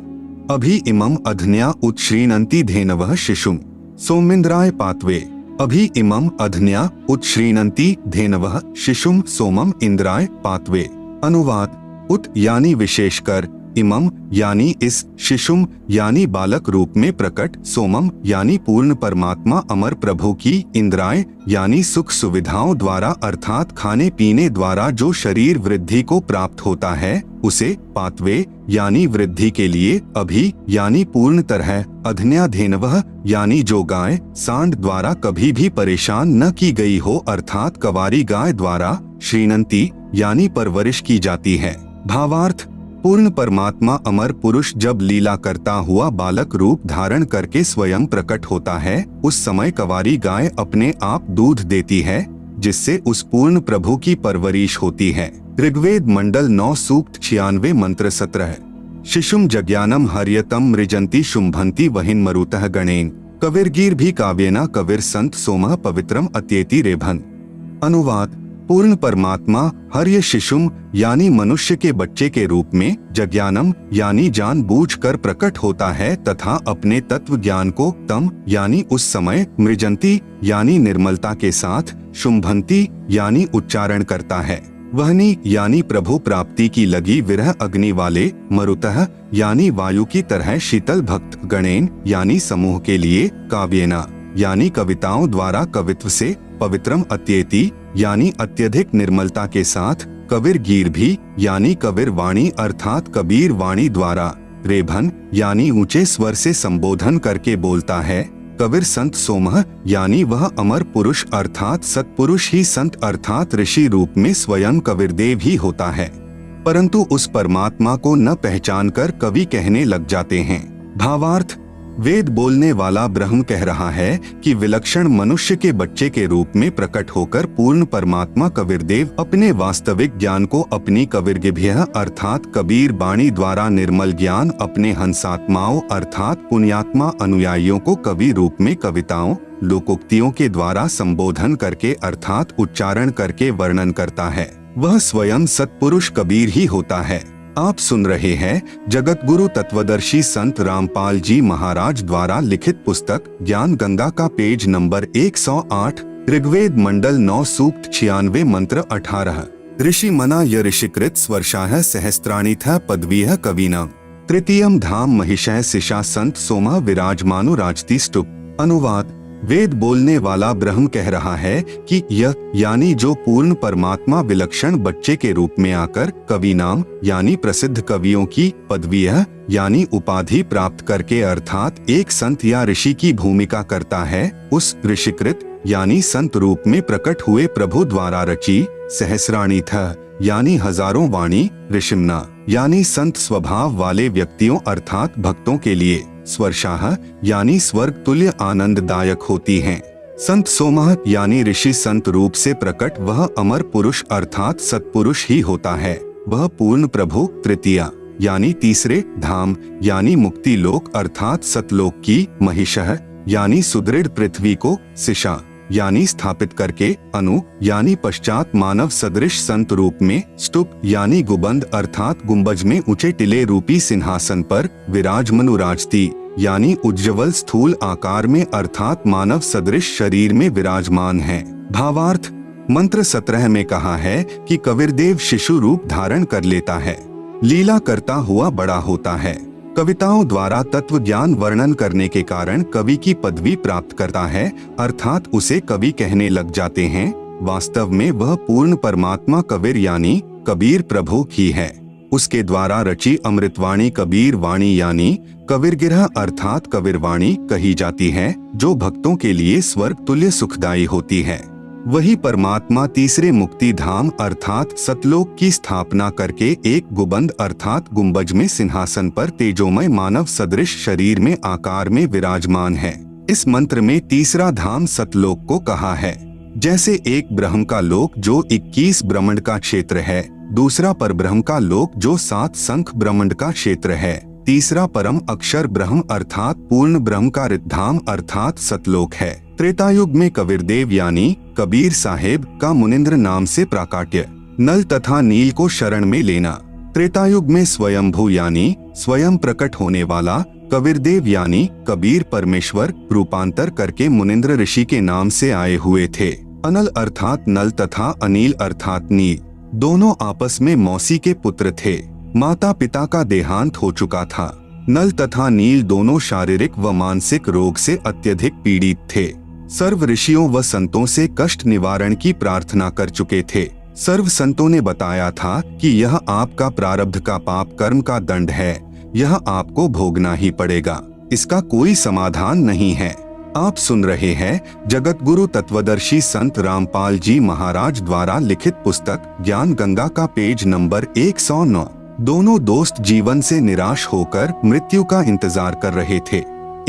अभि इमं अधन्या उत्श्रीणन्ति धेनवः शिशुम् सोमिन्द्राय पात्वे। अभि इमं अधन्या उत्श्रीणन्ति धेनवः शिशुम् सोमम इंद्राय पात्वे। अनुवाद उत यानी विशेषकर, इमम यानी इस, शिशुम यानी बालक रूप में प्रकट, सोमम यानी पूर्ण परमात्मा अमर प्रभु की, इंद्राय यानी सुख सुविधाओं द्वारा अर्थात खाने पीने द्वारा जो शरीर वृद्धि को प्राप्त होता है उसे, पात्वे यानी वृद्धि के लिए, अभि यानी पूर्ण तरह, अधन्याधेनवः यानी जो गाय सांड द्वारा कभी भी परेशान न की गई हो अर्थात कवारी गाय द्वारा, श्रीणंती यानी परवरिश की जाती है। भावार्थ, पूर्ण परमात्मा अमर पुरुष जब लीला करता हुआ बालक रूप धारण करके स्वयं प्रकट होता है उस समय कवारी गाय अपने आप दूध देती है जिससे उस पूर्ण प्रभु की परवरिश होती है। ऋग्वेद मंडल 9 सूक्त 96 मंत्र 17। शिशुम जज्ञानम हर्यतम मृजंती शुंभंती वहिन मरुतः गणेन। कविर्गीर भी काव्येना कविर संत सोमः पवित्रम अत्येति रेभन। अनुवाद: पूर्ण परमात्मा हर्य शिशुम यानी मनुष्य के बच्चे के रूप में जज्ञानम यानी जानबूझकर प्रकट होता है तथा अपने तत्व ज्ञान को तम यानी उस समय, मृजंती यानी निर्मलता के साथ, शुंभंती यानी उच्चारण करता है, वहनी यानी प्रभु प्राप्ति की लगी विरह अग्नि वाले, मरुतः यानी वायु की तरह शीतल भक्त गणेन यानी समूह के लिए, काव्येना यानी कविताओं द्वारा कवित्व से, पवित्रम अत्येति यानी अत्यधिक निर्मलता के साथ, कविर गीर भी यानी कविर वाणी अर्थात कबीर वाणी द्वारा, रेभन यानी ऊंचे स्वर से संबोधन करके बोलता है, कविर संत सोमः यानी वह अमर पुरुष अर्थात सत्पुरुष ही संत अर्थात ऋषि रूप में स्वयं कविरदेव ही होता है, परंतु उस परमात्मा को न पहचानकर कवि कहने लग जाते हैं। भावार्थ: वेद बोलने वाला ब्रह्म कह रहा है कि विलक्षण मनुष्य के बच्चे के रूप में प्रकट होकर पूर्ण परमात्मा कविरदेव अपने वास्तविक ज्ञान को अपनी कविर्गिभ्यः अर्थात कबीर बाणी द्वारा निर्मल ज्ञान अपने हंसात्माओं अर्थात पुण्यात्मा अनुयायियों को कवि रूप में कविताओं, लोकोक्तियों के द्वारा संबोधन करके अर्थात उच्चारण करके वर्णन करता है। वह स्वयं सत्पुरुष कबीर ही होता है। आप सुन रहे हैं जगत गुरु तत्वदर्शी संत रामपाल जी महाराज द्वारा लिखित पुस्तक ज्ञान गंगा का पेज नंबर 108, ऋग्वेद मंडल 9 सूक्त 96 मंत्र 18। ऋषि मना य ऋषिकृत स्वर्षाः सहस्त्राणिथ पदवीः कवीनां तृतीयम धाम महिषः सिषा संत सोमः विराजमानो राजति स्तुप। अनुवाद: वेद बोलने वाला ब्रह्म कह रहा है कि यह यानी जो पूर्ण परमात्मा विलक्षण बच्चे के रूप में आकर कवि नाम यानी प्रसिद्ध कवियों की, पदवीयः यानी उपाधि प्राप्त करके अर्थात एक संत या ऋषि की भूमिका करता है, उस ऋषिकृत यानी संत रूप में प्रकट हुए प्रभु द्वारा रची, सहस्राणीथ यानी हजारों वाणी, ऋषिम्ना यानी संत स्वभाव वाले व्यक्तियों अर्थात भक्तों के लिए, स्वर्षाः यानी स्वर्ग तुल्य आनंददायक होती हैं। संत सोमः यानी ऋषि संत रूप से प्रकट वह अमर पुरुष अर्थात सत्पुरुष ही होता है। वह पूर्ण प्रभु तृतीया यानी तीसरे, धाम यानी मुक्ति लोक अर्थात सतलोक की, महिषः यानी सुदृढ़ पृथ्वी को, सिषा यानी स्थापित करके, अनु यानी पश्चात मानव सदृश संत रूप में, स्तूप यानी गुबंद अर्थात गुंबज में ऊंचे टिले रूपी सिंहासन पर, विराजमनु राजती यानी उज्ज्वल स्थूल आकार में अर्थात मानव सदृश शरीर में विराजमान है। भावार्थ: मंत्र 17 में कहा है कि कविरदेव शिशु रूप धारण कर लेता है, लीला करता हुआ बड़ा होता है, कविताओं द्वारा तत्व ज्ञान वर्णन करने के कारण कवि की पदवी प्राप्त करता है अर्थात उसे कवि कहने लग जाते हैं। वास्तव में वह पूर्ण परमात्मा कबीर यानी कबीर प्रभु ही है। उसके द्वारा रची अमृतवाणी कबीर वाणी यानी कबीरगिरह अर्थात कबीरवाणी कही जाती है, जो भक्तों के लिए स्वर्ग तुल्य सुखदायी होती है। वही परमात्मा तीसरे मुक्ति धाम अर्थात सतलोक की स्थापना करके एक गुबंद अर्थात गुंबज में सिंहासन पर तेजोमय मानव सदृश शरीर में आकार में विराजमान है। इस मंत्र में तीसरा धाम सतलोक को कहा है। जैसे एक ब्रह्म का लोक जो 21 ब्रह्मांड का क्षेत्र है, दूसरा परब्रह्म का लोक जो 7 संख ब्रह्मांड का क्षेत्र है, तीसरा परम अक्षर ब्रह्म अर्थात पूर्ण ब्रह्म का रिद्धाम अर्थात सतलोक है। त्रेतायुग में कबीरदेव यानी कबीर साहेब का मुनिंद्र नाम से प्राकाट्य, नल तथा नील को शरण में लेना। त्रेतायुग में स्वयंभू यानी स्वयं प्रकट होने वाला कबीरदेव यानी कबीर परमेश्वर रूपांतर करके मुनिंद्र ऋषि के नाम से आए हुए थे। अनल अर्थात नल तथा अनिल अर्थात नील दोनों आपस में मौसी के पुत्र थे। माता पिता का देहांत हो चुका था। नल तथा नील दोनों शारीरिक व मानसिक रोग से अत्यधिक पीड़ित थे। सर्व ऋषियों व संतों से कष्ट निवारण की प्रार्थना कर चुके थे। सर्व संतों ने बताया था कि यह आपका प्रारब्ध का पाप कर्म का दंड है, यह आपको भोगना ही पड़ेगा, इसका कोई समाधान नहीं है। आप सुन रहे हैं जगत गुरु तत्वदर्शी संत रामपाल जी महाराज द्वारा लिखित पुस्तक ज्ञान गंगा का पेज नंबर 109। दोनों दोस्त जीवन से निराश होकर मृत्यु का इंतजार कर रहे थे।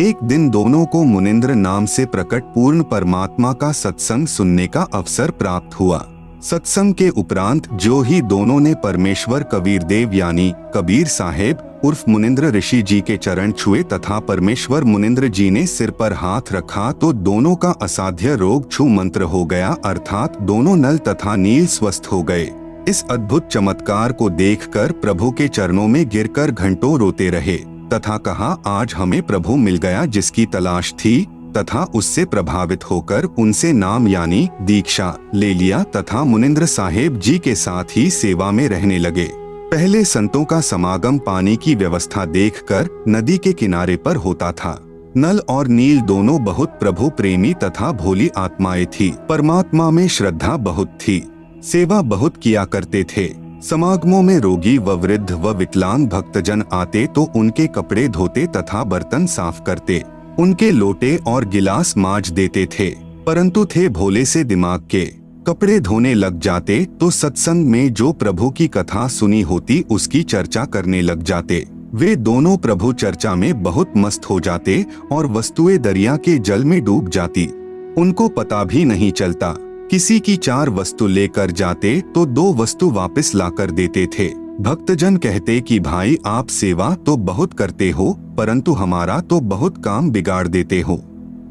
एक दिन दोनों को मुनिंद्र नाम से प्रकट पूर्ण परमात्मा का सत्संग सुनने का अवसर प्राप्त हुआ। सत्संग के उपरांत जो ही दोनों ने परमेश्वर कबीरदेव यानी कबीर साहेब उर्फ मुनिंद्र ऋषि जी के चरण छुए तथा परमेश्वर मुनिंद्र जी ने सिर पर हाथ रखा तो दोनों का असाध्य रोग छू मंत्र हो गया, अर्थात दोनों नल तथा नील स्वस्थ हो गए। इस अद्भुत चमत्कार को देखकर प्रभु के चरणों में गिरकर घंटों रोते रहे तथा कहा, आज हमें प्रभु मिल गया जिसकी तलाश थी, तथा उससे प्रभावित होकर उनसे नाम यानी दीक्षा ले लिया तथा मुनिंद्र साहेब जी के साथ ही सेवा में रहने लगे। पहले संतों का समागम पानी की व्यवस्था देखकर नदी के किनारे पर होता था। नल और नील दोनों बहुत प्रभु प्रेमी तथा भोली आत्माएं थी। परमात्मा में श्रद्धा बहुत थी, सेवा बहुत किया करते थे। समागमों में रोगी व वृद्ध व विकलांग भक्तजन आते तो उनके कपड़े धोते तथा बर्तन साफ करते, उनके लोटे और गिलास मांज देते थे। परंतु थे भोले से दिमाग के, कपड़े धोने लग जाते तो सत्संग में जो प्रभु की कथा सुनी होती उसकी चर्चा करने लग जाते। वे दोनों प्रभु चर्चा में बहुत मस्त हो जाते और वस्तुएं दरिया के जल में डूब जाती, उनको पता भी नहीं चलता। किसी की 4 वस्तु लेकर जाते तो 2 वस्तु वापस लाकर देते थे। भक्तजन कहते कि भाई आप सेवा तो बहुत करते हो परंतु हमारा तो बहुत काम बिगाड़ देते हो।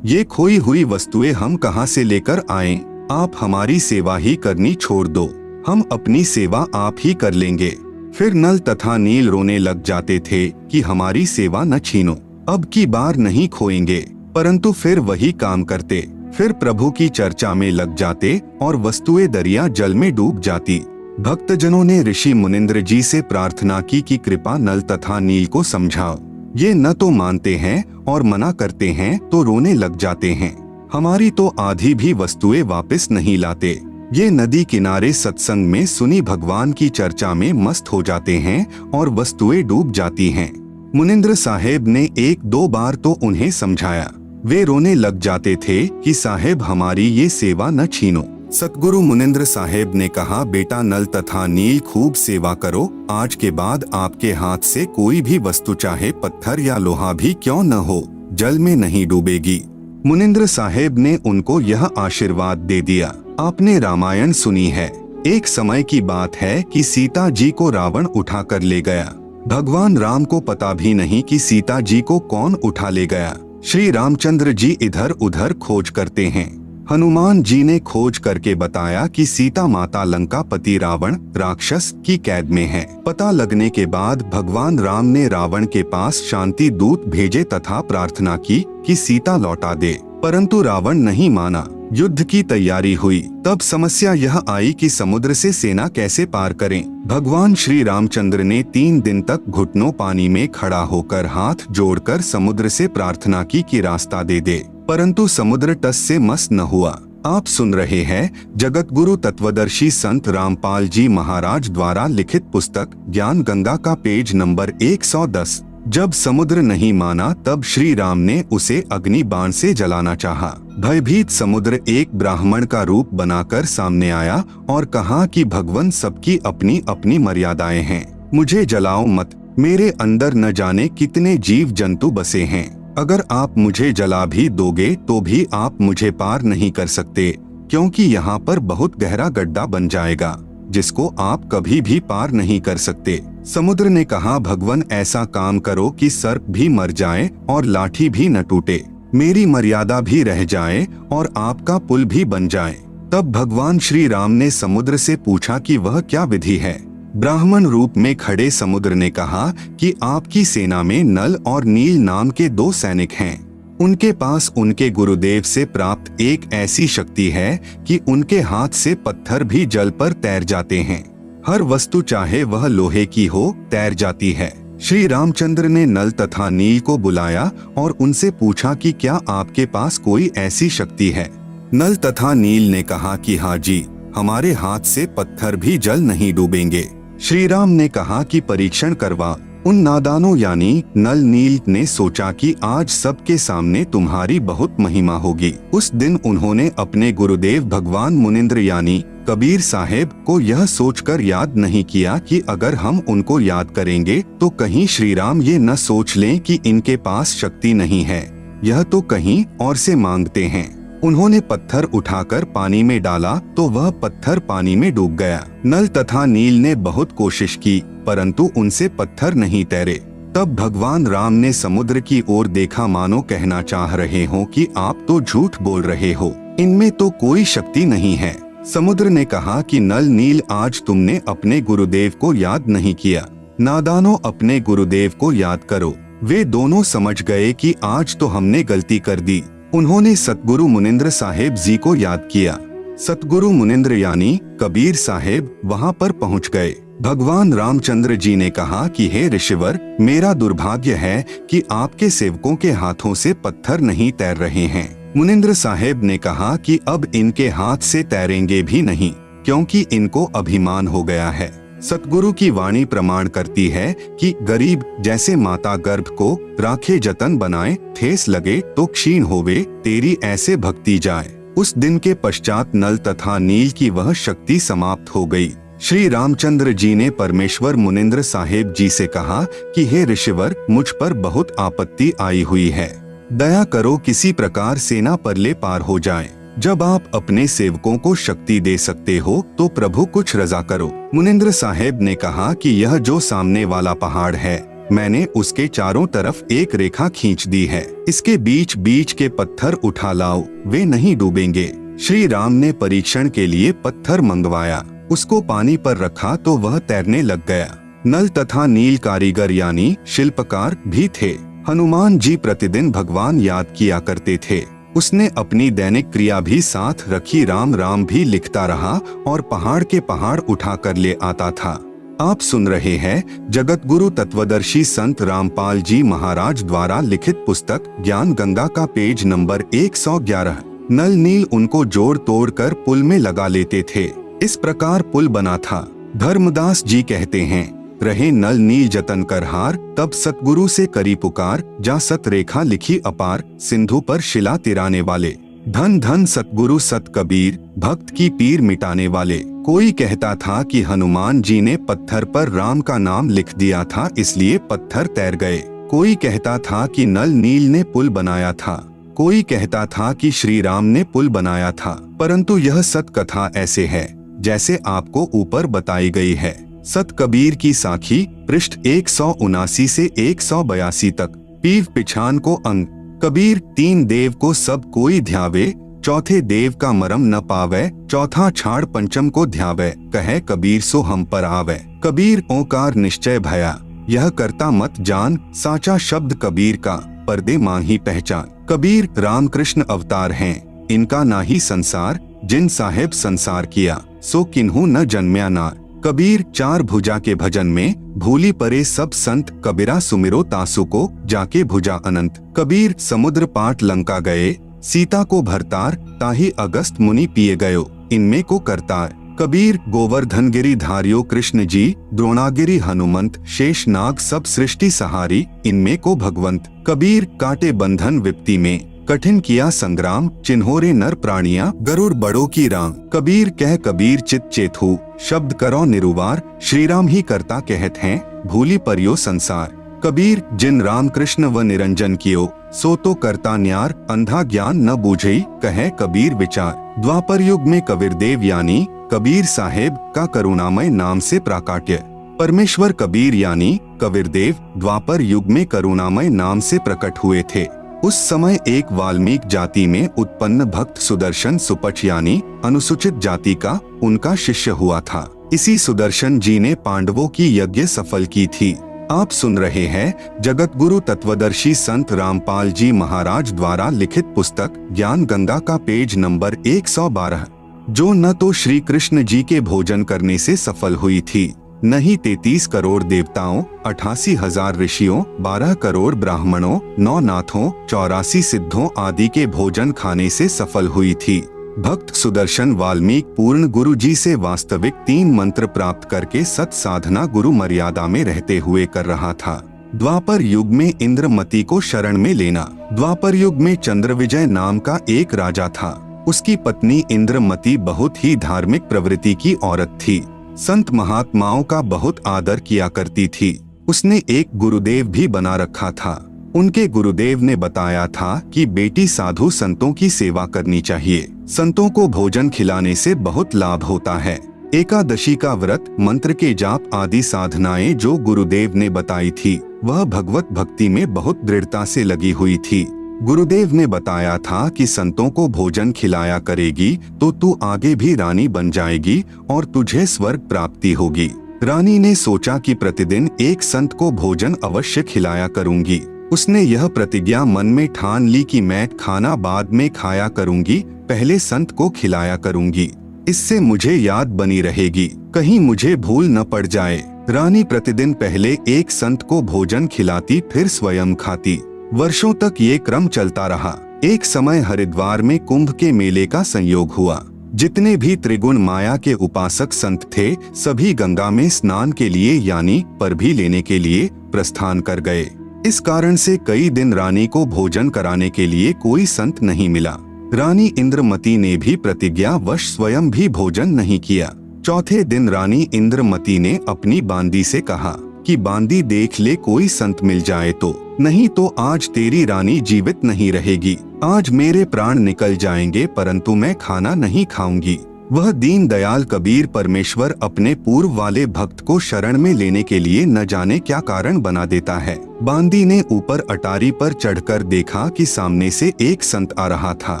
ये खोई हुई वस्तुएं हम कहाँ से लेकर आएं? आप हमारी सेवा ही करनी छोड़ दो, हम अपनी सेवा आप ही कर लेंगे। फिर नल तथा नील रोने लग जाते थे कि हमारी सेवा न छीनो, अब की बार नहीं खोएंगे। परंतु फिर वही काम करते, फिर प्रभु की चर्चा में लग जाते और वस्तुएं दरिया जल में डूब जाती। भक्तजनों ने ऋषि मुनिंद्र जी से प्रार्थना की कि कृपा नल तथा नील को समझाओ। ये न तो मानते हैं और मना करते हैं तो रोने लग जाते हैं। हमारी तो आधी भी वस्तुएं वापस नहीं लाते। ये नदी किनारे सत्संग में सुनी भगवान की चर्चा में मस्त हो जाते हैं और वस्तुएं डूब जाती हैं। मुनिंद्र साहेब ने 1-2 बार तो उन्हें समझाया, वे रोने लग जाते थे कि साहेब हमारी ये सेवा न छीनो। सतगुरु मुनिंद्र साहेब ने कहा, बेटा नल तथा नील खूब सेवा करो, आज के बाद आपके हाथ से कोई भी वस्तु चाहे पत्थर या लोहा भी क्यों न हो जल में नहीं डूबेगी। मुनिंद्र साहेब ने उनको यह आशीर्वाद दे दिया। आपने रामायण सुनी है। एक समय की बात है कि सीता जी को रावण उठा कर ले गया। भगवान राम को पता भी नहीं कि सीता जी को कौन उठा ले गया। श्री रामचंद्र जी इधर उधर खोज करते हैं। हनुमान जी ने खोज करके बताया कि सीता माता लंका पति रावण राक्षस की कैद में है। पता लगने के बाद भगवान राम ने रावण के पास शांति दूत भेजे तथा प्रार्थना की कि सीता लौटा दे, परंतु रावण नहीं माना। युद्ध की तैयारी हुई, तब समस्या यह आई कि समुद्र से सेना कैसे पार करें। भगवान श्री रामचंद्र ने 3 दिन तक घुटनों पानी में खड़ा होकर हाथ जोड़कर समुद्र से प्रार्थना की कि रास्ता दे दे, परंतु समुद्र टस से मस न हुआ। आप सुन रहे हैं जगत गुरु तत्वदर्शी संत रामपाल जी महाराज द्वारा लिखित पुस्तक ज्ञान गंगा का पेज नंबर 110। जब समुद्र नहीं माना तब श्री राम ने उसे अग्नि बाण से जलाना चाहा। भयभीत समुद्र एक ब्राह्मण का रूप बनाकर सामने आया और कहा कि भगवान सबकी अपनी अपनी मर्यादाएं हैं, मुझे जलाओ मत, मेरे अंदर न जाने कितने जीव जंतु बसे हैं। अगर आप मुझे जला भी दोगे तो भी आप मुझे पार नहीं कर सकते, क्योंकि यहाँ पर बहुत गहरा गड्ढा बन जाएगा जिसको आप कभी भी पार नहीं कर सकते। समुद्र ने कहा, भगवान ऐसा काम करो कि सर्प भी मर जाए और लाठी भी न टूटे, मेरी मर्यादा भी रह जाए और आपका पुल भी बन जाए। तब भगवान श्री राम ने समुद्र से पूछा कि वह क्या विधि है। ब्राह्मण रूप में खड़े समुद्र ने कहा कि आपकी सेना में नल और नील नाम के 2 सैनिक हैं। उनके पास उनके गुरुदेव से प्राप्त एक ऐसी शक्ति है कि उनके हाथ से पत्थर भी जल पर तैर जाते हैं। हर वस्तु चाहे वह लोहे की हो तैर जाती है। श्री रामचंद्र ने नल तथा नील को बुलाया और उनसे पूछा कि क्या आपके पास कोई ऐसी शक्ति है। नल तथा नील ने कहा कि हाँ जी, हमारे हाथ से पत्थर भी जल नहीं डूबेंगे। श्री राम ने कहा कि परीक्षण करवा। उन नादानों यानी नल नील ने सोचा कि आज सबके सामने तुम्हारी बहुत महिमा होगी। उस दिन उन्होंने अपने गुरुदेव भगवान मुनिंद्र यानी कबीर साहेब को यह सोचकर याद नहीं किया कि अगर हम उनको याद करेंगे तो कहीं श्री राम ये न सोच लें कि इनके पास शक्ति नहीं है, यह तो कहीं और से मांगते हैं। उन्होंने पत्थर उठाकर पानी में डाला तो वह पत्थर पानी में डूब गया। नल तथा नील ने बहुत कोशिश की परंतु उनसे पत्थर नहीं तैरे। तब भगवान राम ने समुद्र की ओर देखा, मानो कहना चाह रहे हो कि आप तो झूठ बोल रहे हो, इनमें तो कोई शक्ति नहीं है। समुद्र ने कहा कि नल नील, आज तुमने अपने गुरुदेव को याद नहीं किया। नादानों, अपने गुरुदेव को याद करो। वे दोनों समझ गए कि आज तो हमने गलती कर दी। उन्होंने सतगुरु मुनिंद्र साहेब जी को याद किया। सतगुरु मुनिंद्र यानी कबीर साहेब वहां पर पहुंच गए। भगवान रामचंद्र जी ने कहा कि हे ऋषिवर, मेरा दुर्भाग्य है कि आपके सेवकों के हाथों से पत्थर नहीं तैर रहे हैं। मुनिंद्र साहेब ने कहा कि अब इनके हाथ से तैरेंगे भी नहीं, क्योंकि इनको अभिमान हो गया है। सतगुरु की वाणी प्रमाण करती है कि गरीब जैसे माता गर्भ को राखे जतन बनाए, ठेस लगे तो क्षीण होवे, तेरी ऐसे भक्ति जाए। उस दिन के पश्चात नल तथा नील की वह शक्ति समाप्त हो गई। श्री रामचंद्र जी ने परमेश्वर मुनिंद्र साहेब जी से कहा कि हे ऋषिवर, मुझ पर बहुत आपत्ति आई हुई है, दया करो, किसी प्रकार सेना परले पार हो जाए। जब आप अपने सेवकों को शक्ति दे सकते हो तो प्रभु कुछ रजा करो। मुनिंद्र साहेब ने कहा कि यह जो सामने वाला पहाड़ है, मैंने उसके चारों तरफ एक रेखा खींच दी है, इसके बीच बीच के पत्थर उठा लाओ, वे नहीं डूबेंगे। श्री राम ने परीक्षण के लिए पत्थर मंगवाया, उसको पानी पर रखा तो वह तैरने लग गया। नल तथा नील कारीगर यानी शिल्पकार भी थे। हनुमान जी प्रतिदिन भगवान याद किया करते थे। उसने अपनी दैनिक क्रिया भी साथ रखी। राम राम भी लिखता रहा और पहाड़ के पहाड़ उठा कर ले आता था। आप सुन रहे हैं जगत गुरु तत्वदर्शी संत रामपाल जी महाराज द्वारा लिखित पुस्तक ज्ञान गंगा का पेज नंबर 111। नल नील उनको जोड़ तोड़ कर पुल में लगा लेते थे। इस प्रकार पुल बना था। धर्मदास जी कहते हैं, रहे नल नील जतन कर हार, तब सतगुरु से करी पुकार, जा सत रेखा लिखी अपार, सिंधु पर शिला तिराने वाले। धन धन सतगुरु सत कबीर, भक्त की पीर मिटाने वाले। कोई कहता था कि हनुमान जी ने पत्थर पर राम का नाम लिख दिया था, इसलिए पत्थर तैर गए। कोई कहता था कि नल नील ने पुल बनाया था। कोई कहता था कि श्री राम ने पुल बनाया था, परंतु यह सत कथा ऐसे है जैसे आपको ऊपर बताई गई है। सत कबीर की साखी, पृष्ठ 179 से 182 तक। पीव पिछान को अंग, कबीर तीन देव को सब कोई ध्यावे, चौथे देव का मरम न पावे, चौथा छाड़ पंचम को ध्यावे, कहे कबीर सो हम पर आवे। कबीर ओंकार निश्चय भया, यह करता मत जान, साचा शब्द कबीर का, पर्दे माही पहचान। कबीर रामकृष्ण अवतार हैं, इनका ना ही संसार, जिन साहेब संसार किया, सो किन्हू न जन्म्या नार। कबीर चार भुजा के भजन में, भूली परे सब संत, कबीरा सुमिरो तासु को, जाके भुजा अनंत। कबीर समुद्र पाट लंका गए, सीता को भरतार, ताही अगस्त मुनि पिए गयो, इनमें को करतार। कबीर गोवर्धन गिरी धारियो कृष्ण जी, द्रोणागिरी हनुमंत, शेष नाग सब सृष्टि सहारी, इनमें को भगवंत। कबीर काटे बंधन विपत्ति में, कठिन किया संग्राम, चिन्होरे नर प्राणिया, गरुड़ बड़ों की राम। कबीर कह कबीर चित चेतु, शब्द करो निरुवार, श्री राम ही करता कहत हैं, भूली परियो संसार। कबीर जिन राम कृष्ण व निरंजन कियो, सो तो करता न्यार, अंधा ज्ञान न बूझई, कहे कबीर विचार। द्वापर युग में कबीर देव यानी कबीर साहेब का करुणामय नाम से प्राकाट्य। परमेश्वर कबीर यानी कबीर देव द्वापर युग में करुणामय नाम से प्रकट हुए थे। उस समय एक वाल्मीकि जाति में उत्पन्न भक्त सुदर्शन सुपच यानी अनुसूचित जाति का उनका शिष्य हुआ था। इसी सुदर्शन जी ने पांडवों की यज्ञ सफल की थी। आप सुन रहे हैं जगत गुरु तत्वदर्शी संत रामपाल जी महाराज द्वारा लिखित पुस्तक ज्ञान गंगा का पेज नंबर 112, जो न तो श्री कृष्ण जी के भोजन करने से सफल हुई थी, न ही 33 करोड़ देवताओं, 88,000 ऋषियों, 12 करोड़ ब्राह्मणों, 9 नाथों, 84 सिद्धों आदि के भोजन खाने से सफल हुई थी। भक्त सुदर्शन वाल्मीकि पूर्ण गुरु जी से वास्तविक 3 मंत्र प्राप्त करके सत साधना गुरु मर्यादा में रहते हुए कर रहा था। द्वापर युग में इंद्रमती को शरण में लेना। द्वापर युग में चंद्रविजय नाम का एक राजा था। उसकी पत्नी इंद्रमती बहुत ही धार्मिक प्रवृत्ति की औरत थी। संत महात्माओं का बहुत आदर किया करती थी। उसने एक गुरुदेव भी बना रखा था। उनके गुरुदेव ने बताया था कि बेटी साधु संतों की सेवा करनी चाहिए। संतों को भोजन खिलाने से बहुत लाभ होता है। एकादशी का व्रत, मंत्र के जाप आदि साधनाएं जो गुरुदेव ने बताई थी, वह भगवत भक्ति में बहुत दृढ़ता से लगी हुई थी। गुरुदेव ने बताया था कि संतों को भोजन खिलाया करेगी तो तू आगे भी रानी बन जाएगी और तुझे स्वर्ग प्राप्ति होगी। रानी ने सोचा कि प्रतिदिन एक संत को भोजन अवश्य खिलाया करूंगी। उसने यह प्रतिज्ञा मन में ठान ली कि मैं खाना बाद में खाया करूंगी, पहले संत को खिलाया करूंगी। इससे मुझे याद बनी रहेगी, कहीं मुझे भूल न पड़ जाए। रानी प्रतिदिन पहले एक संत को भोजन खिलाती, फिर स्वयं खाती। वर्षों तक ये क्रम चलता रहा। एक समय हरिद्वार में कुंभ के मेले का संयोग हुआ। जितने भी त्रिगुण माया के उपासक संत थे, सभी गंगा में स्नान के लिए यानी परभी लेने के लिए प्रस्थान कर गए। इस कारण से कई दिन रानी को भोजन कराने के लिए कोई संत नहीं मिला। रानी इंद्रमती ने भी प्रतिज्ञावश स्वयं भी भोजन नहीं किया। चौथे दिन रानी इंद्रमती ने अपनी बांदी से कहा कि बांदी देख ले, कोई संत मिल जाए तो, नहीं तो आज तेरी रानी जीवित नहीं रहेगी। आज मेरे प्राण निकल जाएंगे परंतु मैं खाना नहीं खाऊंगी। वह दीन दयाल कबीर परमेश्वर अपने पूर्व वाले भक्त को शरण में लेने के लिए न जाने क्या कारण बना देता है। बांदी ने ऊपर अटारी पर चढ़कर देखा कि सामने से एक संत आ रहा था।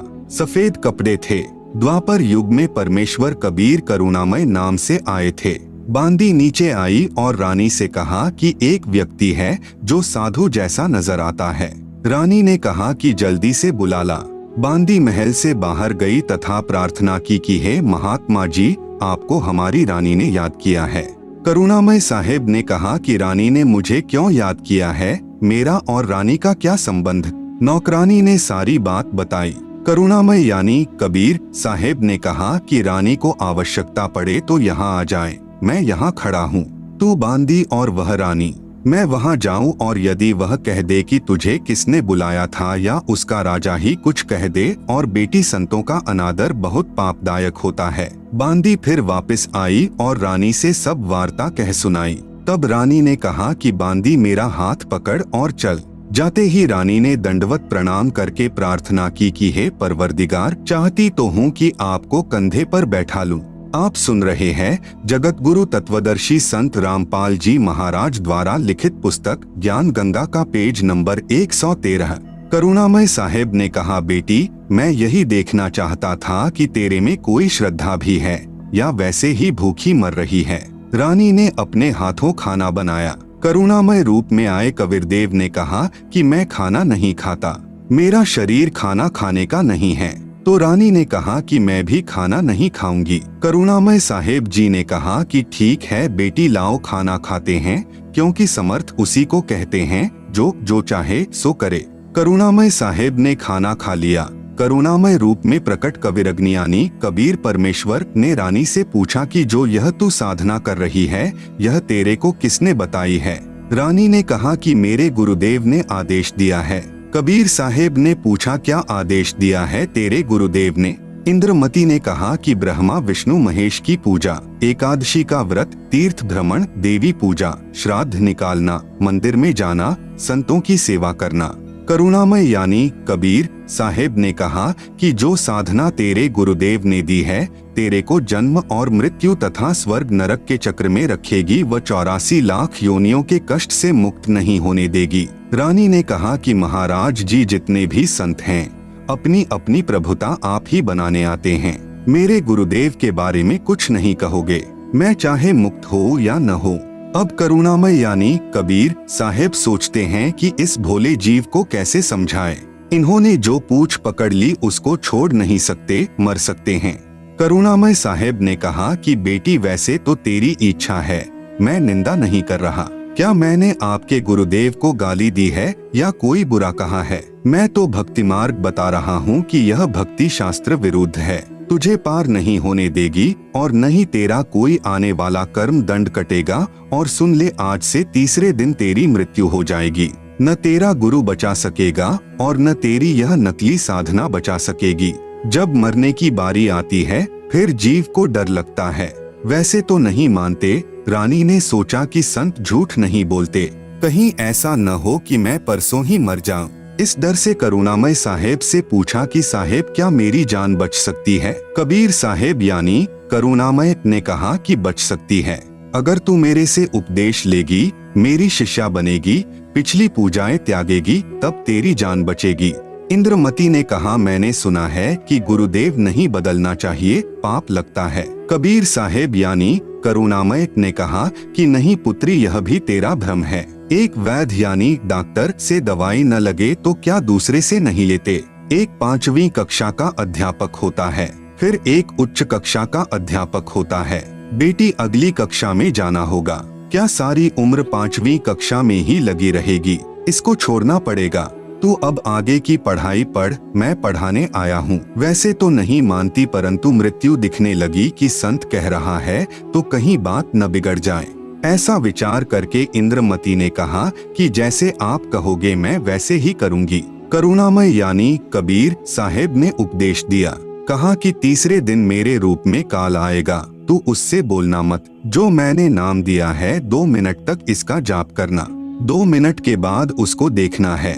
सफेद कपड़े थे। द्वापर युग में परमेश्वर कबीर करुणामय नाम से आए थे। बांदी नीचे आई और रानी से कहा कि एक व्यक्ति है जो साधु जैसा नजर आता है। रानी ने कहा कि जल्दी से बुला ला। बांदी महल से बाहर गई तथा प्रार्थना की कि हे महात्मा जी, आपको हमारी रानी ने याद किया है। करुणामय साहेब ने कहा कि रानी ने मुझे क्यों याद किया है, मेरा और रानी का क्या संबंध। नौकरानी ने सारी बात बताई। करुणामय यानी कबीर साहेब ने कहा कि रानी को आवश्यकता पड़े तो यहाँ आ जाए, मैं यहाँ खड़ा हूँ। तू बांदी और वह रानी, मैं वहाँ जाऊँ और यदि वह कह दे कि तुझे किसने बुलाया था या उसका राजा ही कुछ कह दे, और बेटी संतों का अनादर बहुत पापदायक होता है। बांदी फिर वापस आई और रानी से सब वार्ता कह सुनाई। तब रानी ने कहा कि बांदी मेरा हाथ पकड़ और चल। जाते ही रानी ने दंडवत प्रणाम करके प्रार्थना की कि हे परवरदिगार, चाहती तो हूँ कि आपको कंधे पर बैठा लूं। आप सुन रहे हैं जगत गुरु तत्वदर्शी संत रामपाल जी महाराज द्वारा लिखित पुस्तक ज्ञान गंगा का पेज नंबर 113। करुणामय साहेब ने कहा, बेटी मैं यही देखना चाहता था कि तेरे में कोई श्रद्धा भी है या वैसे ही भूखी मर रही है। रानी ने अपने हाथों खाना बनाया। करुणामय रूप में आए कबीरदेव ने कहा कि मैं खाना नहीं खाता, मेरा शरीर खाना खाने का नहीं है। तो रानी ने कहा कि मैं भी खाना नहीं खाऊंगी। करुणामय साहेब जी ने कहा कि ठीक है बेटी, लाओ खाना खाते हैं, क्योंकि समर्थ उसी को कहते हैं जो चाहे सो करे। करुणामय साहेब ने खाना खा लिया। करुणामय रूप में प्रकट कविरग्नियानी कबीर परमेश्वर ने रानी से पूछा कि जो यह तू साधना कर रही है, यह तेरे को किसने बताई है। रानी ने कहा कि मेरे गुरुदेव ने आदेश दिया है। कबीर साहेब ने पूछा, क्या आदेश दिया है तेरे गुरुदेव ने। इंद्रमती ने कहा कि ब्रह्मा विष्णु महेश की पूजा, एकादशी का व्रत, तीर्थ भ्रमण, देवी पूजा, श्राद्ध निकालना, मंदिर में जाना, संतों की सेवा करना। करुणामय यानी कबीर साहेब ने कहा कि जो साधना तेरे गुरुदेव ने दी है, तेरे को जन्म और मृत्यु तथा स्वर्ग नरक के चक्र में रखेगी व 84 लाख योनियों के कष्ट से मुक्त नहीं होने देगी। रानी ने कहा कि महाराज जी, जितने भी संत हैं अपनी अपनी प्रभुता आप ही बनाने आते हैं। मेरे गुरुदेव के बारे में कुछ नहीं कहोगे, मैं चाहे मुक्त हो या न हो। अब करुणामय यानी कबीर साहेब सोचते हैं कि इस भोले जीव को कैसे समझाएं। इन्होंने जो पूछ पकड़ ली उसको छोड़ नहीं सकते, मर सकते हैं। करुणामय साहेब ने कहा कि बेटी वैसे तो तेरी इच्छा है, मैं निंदा नहीं कर रहा। क्या मैंने आपके गुरुदेव को गाली दी है या कोई बुरा कहा है? मैं तो भक्ति मार्ग बता रहा हूँ कि यह भक्ति शास्त्र विरुद्ध है, तुझे पार नहीं होने देगी और न ही तेरा कोई आने वाला कर्म दंड कटेगा। और सुन ले, आज से तीसरे दिन तेरी मृत्यु हो जाएगी। न तेरा गुरु बचा सकेगा और न तेरी यह नकली साधना बचा सकेगी। जब मरने की बारी आती है फिर जीव को डर लगता है। वैसे तो नहीं मानते। रानी ने सोचा कि संत झूठ नहीं बोलते, कहीं ऐसा न हो कि मैं परसों ही मर जाऊं। इस डर से करुणामय साहेब से पूछा कि साहेब, क्या मेरी जान बच सकती है? कबीर साहेब यानी करुणामय ने कहा कि बच सकती है। अगर तू मेरे से उपदेश लेगी, मेरी शिष्या बनेगी, पिछली पूजाएं त्यागेगी तब तेरी जान बचेगी। इंद्रमती ने कहा, मैंने सुना है कि गुरुदेव नहीं बदलना चाहिए, पाप लगता है। कबीर साहेब यानी करुणामय ने कहा कि नहीं पुत्री, यह भी तेरा भ्रम है। एक वैद्य यानी डॉक्टर से दवाई न लगे तो क्या दूसरे से नहीं लेते। एक 5वीं कक्षा का अध्यापक होता है, फिर एक उच्च कक्षा का अध्यापक होता है। बेटी अगली कक्षा में जाना होगा, क्या सारी उम्र 5वीं कक्षा में ही लगी रहेगी? इसको छोड़ना पड़ेगा। तू अब आगे की पढ़ाई पढ़, मैं पढ़ाने आया हूँ। वैसे तो नहीं मानती, परंतु मृत्यु दिखने लगी कि संत कह रहा है तो कहीं बात न बिगड़ जाए। ऐसा विचार करके इंद्रमती ने कहा कि जैसे आप कहोगे मैं वैसे ही करूँगी। करुणामय यानी कबीर साहेब ने उपदेश दिया, कहा कि तीसरे दिन मेरे रूप में काल आएगा, तू उससे बोलना मत। जो मैंने नाम दिया है 2 मिनट तक इसका जाप करना, 2 मिनट के बाद उसको देखना है।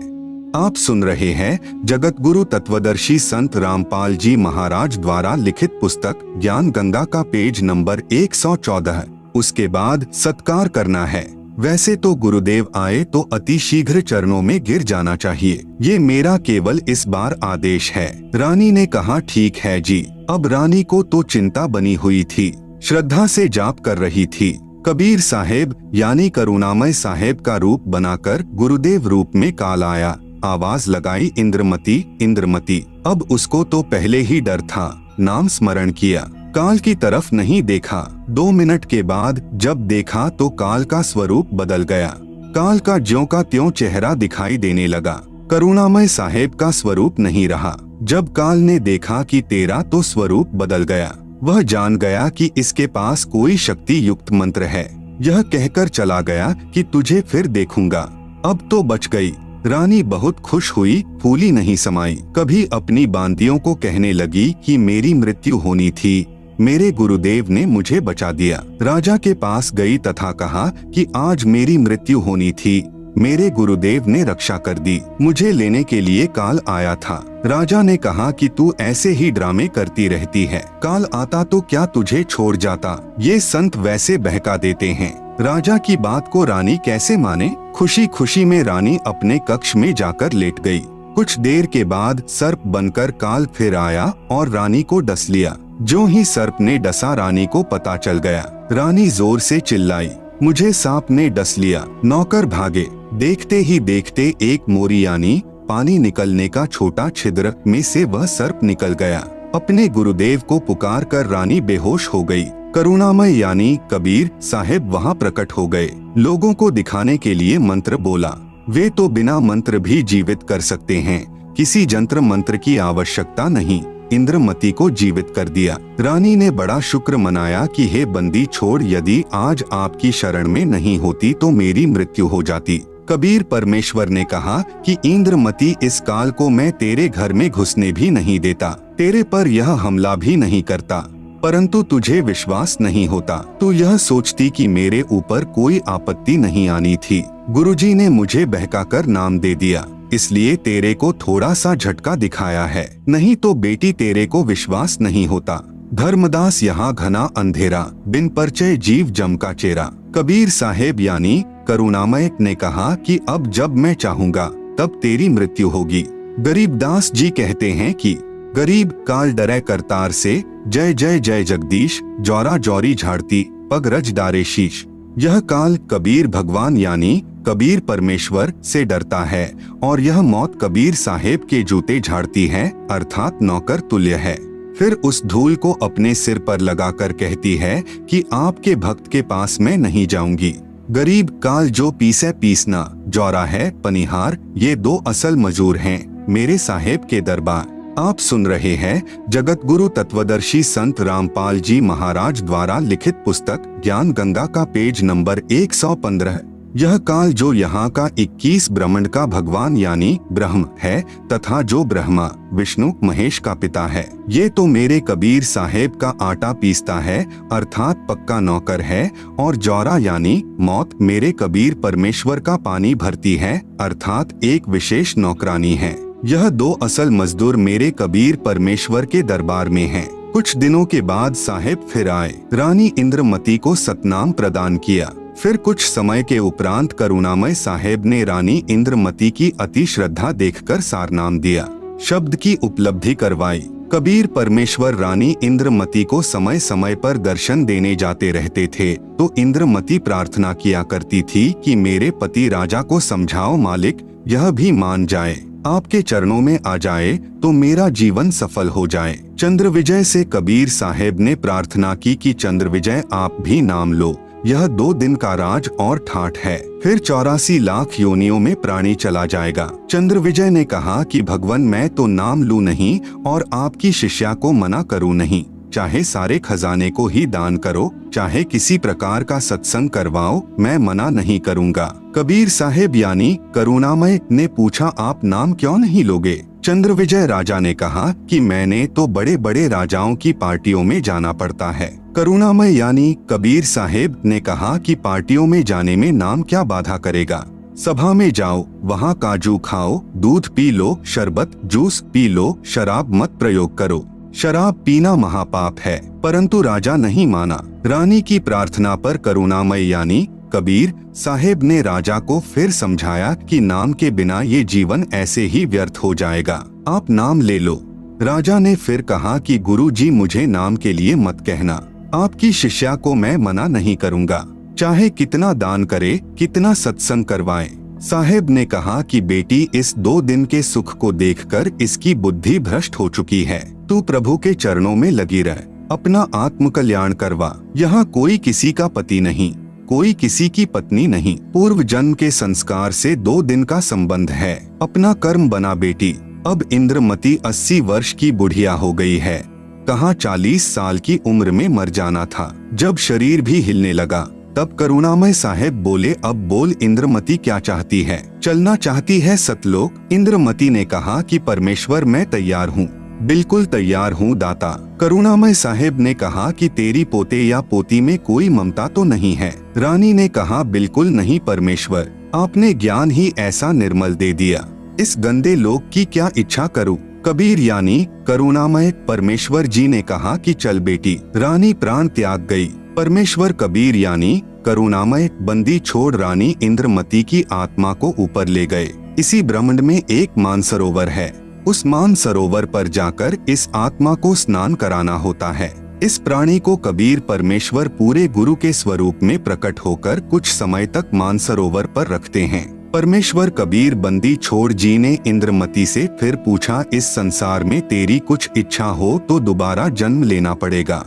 आप सुन रहे हैं जगत गुरु तत्वदर्शी संत रामपाल जी महाराज द्वारा लिखित पुस्तक ज्ञान गंगा का पेज नंबर 114। उसके बाद सत्कार करना है। वैसे तो गुरुदेव आए तो अति शीघ्र चरणों में गिर जाना चाहिए, ये मेरा केवल इस बार आदेश है। रानी ने कहा, ठीक है जी। अब रानी को तो चिंता बनी हुई थी, श्रद्धा से जाप कर रही थी। कबीर साहेब यानी करुणामय साहेब का रूप बनाकर गुरुदेव रूप में काल आया। आवाज लगाई, इंद्रमती इंद्रमती। अब उसको तो पहले ही डर था, नाम स्मरण किया, काल की तरफ नहीं देखा। 2 मिनट के बाद जब देखा तो काल का स्वरूप बदल गया। काल का ज्यों का त्यों चेहरा दिखाई देने लगा, करुणामय साहेब का स्वरूप नहीं रहा। जब काल ने देखा कि तेरा तो स्वरूप बदल गया, वह जान गया कि इसके पास कोई शक्ति युक्त मंत्र है। यह कहकर चला गया कि तुझे फिर देखूंगा, अब तो बच गई। रानी बहुत खुश हुई, फूली नहीं समाई। कभी अपनी बांदियों को कहने लगी कि मेरी मृत्यु होनी थी, मेरे गुरुदेव ने मुझे बचा दिया। राजा के पास गई तथा कहा कि आज मेरी मृत्यु होनी थी, मेरे गुरुदेव ने रक्षा कर दी, मुझे लेने के लिए काल आया था। राजा ने कहा कि तू ऐसे ही ड्रामे करती रहती है, काल आता तो क्या तुझे छोड़ जाता? ये संत वैसे बहका देते हैं। राजा की बात को रानी कैसे माने? खुशी खुशी में रानी अपने कक्ष में जाकर लेट गई। कुछ देर के बाद सर्प बनकर काल फिर आया और रानी को डस लिया। जो ही सर्प ने डसा रानी को पता चल गया। रानी जोर से चिल्लाई, मुझे सांप ने डस लिया। नौकर भागे। देखते ही देखते एक मोरी यानी पानी निकलने का छोटा छिद्र में से वह सर्प निकल गया। अपने गुरुदेव को पुकार कर रानी बेहोश हो गई। करुणामय यानी कबीर साहेब वहाँ प्रकट हो गए। लोगों को दिखाने के लिए मंत्र बोला। वे तो बिना मंत्र भी जीवित कर सकते हैं, किसी जंत्र मंत्र की आवश्यकता नहीं। इंद्रमती को जीवित कर दिया। रानी ने बड़ा शुक्र मनाया कि हे बंदी छोड़, यदि आज आपकी शरण में नहीं होती तो मेरी मृत्यु हो जाती। कबीर परमेश्वर ने कहा कि इंद्रमती, इस काल को मैं तेरे घर में घुसने भी नहीं देता, तेरे पर यह हमला भी नहीं करता। परंतु तुझे विश्वास नहीं होता। तू यह सोचती कि मेरे ऊपर कोई आपत्ति नहीं आनी थी। गुरुजी ने मुझे बहकाकर नाम दे दिया, इसलिए तेरे को थोड़ा सा झटका दिखाया है, नहीं तो बेटी तेरे को विश्वास नहीं होता। धर्मदास यहाँ घना अंधेरा, बिन परिचय जीव जम का चेहरा। कबीर साहेब यानी करुणामय ने कहा कि अब जब मैं चाहूँगा तब तेरी मृत्यु होगी। गरीबदास जी कहते हैं कि गरीब काल डरे करतार से, जय जय जय जगदीश, जौरा जौरी झाड़ती पग रज डारे शीश। यह काल कबीर भगवान यानी कबीर परमेश्वर से डरता है और यह मौत कबीर साहेब के जूते झाड़ती है, अर्थात नौकर तुल्य है। फिर उस धूल को अपने सिर पर लगाकर कहती है कि आपके भक्त के पास मैं नहीं जाऊंगी। गरीब काल जो पीसे पीसना, जौरा है पनिहार, ये 2 असल मजूर हैं मेरे साहेब के दरबार। आप सुन रहे हैं जगत गुरु तत्वदर्शी संत रामपाल जी महाराज द्वारा लिखित पुस्तक ज्ञान गंगा का पेज नंबर 115। यह काल जो यहाँ का 21 ब्रह्मांड का भगवान यानी ब्रह्म है तथा जो ब्रह्मा विष्णु महेश का पिता है, ये तो मेरे कबीर साहेब का आटा पीसता है, अर्थात पक्का नौकर है। और जौरा यानी मौत मेरे कबीर परमेश्वर का पानी भरती है, अर्थात एक विशेष नौकरानी है। यह 2 असल मजदूर मेरे कबीर परमेश्वर के दरबार में हैं। कुछ दिनों के बाद साहेब फिर आए। रानी इंद्रमती को सतनाम प्रदान किया। फिर कुछ समय के उपरांत करुणामय साहेब ने रानी इंद्रमती की अति श्रद्धा देखकर सारनाम दिया, शब्द की उपलब्धि करवाई। कबीर परमेश्वर रानी इंद्रमती को समय समय पर दर्शन देने जाते रहते थे, तो इंद्रमती प्रार्थना किया करती थी कि मेरे पति राजा को समझाओ मालिक, यह भी मान जाए, आपके चरणों में आ जाए तो मेरा जीवन सफल हो जाए। चंद्रविजय से कबीर साहेब ने प्रार्थना की कि चंद्रविजय आप भी नाम लो, यह 2 दिन का राज और ठाठ है, फिर 84 लाख योनियों में प्राणी चला जाएगा। चंद्रविजय ने कहा कि भगवान मैं तो नाम लूं नहीं और आपकी शिष्या को मना करूं नहीं, चाहे सारे खजाने को ही दान करो, चाहे किसी प्रकार का सत्संग करवाओ, मैं मना नहीं करूंगा। कबीर साहेब यानी करुणामय ने पूछा आप नाम क्यों नहीं लोगे? चंद्रविजय राजा ने कहा कि मैंने तो बड़े बड़े राजाओं की पार्टियों में जाना पड़ता है। करुणामय यानी कबीर साहेब ने कहा कि पार्टियों में जाने में नाम क्या बाधा करेगा, सभा में जाओ, वहाँ काजू खाओ, दूध पी लो, शरबत जूस पी लो, शराब मत प्रयोग करो, शराब पीना महापाप है। परंतु राजा नहीं माना। रानी की प्रार्थना पर करुणामय यानी कबीर साहेब ने राजा को फिर समझाया कि नाम के बिना ये जीवन ऐसे ही व्यर्थ हो जाएगा, आप नाम ले लो। राजा ने फिर कहा कि गुरुजी मुझे नाम के लिए मत कहना, आपकी शिष्या को मैं मना नहीं करूंगा, चाहे कितना दान करे, कितना सत्संग करवाए। साहेब ने कहा कि बेटी इस 2 दिन के सुख को देखकर इसकी बुद्धि भ्रष्ट हो चुकी है, तू प्रभु के चरणों में लगी रह, अपना आत्म कल्याण करवा। यहाँ कोई किसी का पति नहीं, कोई किसी की पत्नी नहीं, पूर्व जन्म के संस्कार से 2 दिन का संबंध है, अपना कर्म बना बेटी। अब इंद्रमती 80 वर्ष की बुढ़िया हो गई है, कहाँ 40 साल की उम्र में मर जाना था। जब शरीर भी हिलने लगा तब करुणामय साहेब बोले अब बोल इंद्रमती क्या चाहती है, चलना चाहती है सतलोक? इंद्रमती ने कहा कि परमेश्वर मैं तैयार हूँ, बिल्कुल तैयार हूँ दाता। करुणामय साहेब ने कहा कि तेरी पोते या पोती में कोई ममता तो नहीं है? रानी ने कहा बिल्कुल नहीं परमेश्वर, आपने ज्ञान ही ऐसा निर्मल दे दिया, इस गंदे लोक की क्या इच्छा करूँ? कबीर यानी करुणामय परमेश्वर जी ने कहा कि चल बेटी। रानी प्राण त्याग गई। परमेश्वर कबीर यानी करुणामय बंदी छोड़ रानी इंद्रमती की आत्मा को ऊपर ले गए। इसी ब्रह्मांड में एक मानसरोवर है, उस मानसरोवर पर जाकर इस आत्मा को स्नान कराना होता है। इस प्राणी को कबीर परमेश्वर पूरे गुरु के स्वरूप में प्रकट होकर कुछ समय तक मानसरोवर पर रखते हैं। परमेश्वर कबीर बंदी छोड़ जी ने इंद्रमती से फिर पूछा इस संसार में तेरी कुछ इच्छा हो तो दोबारा जन्म लेना पड़ेगा।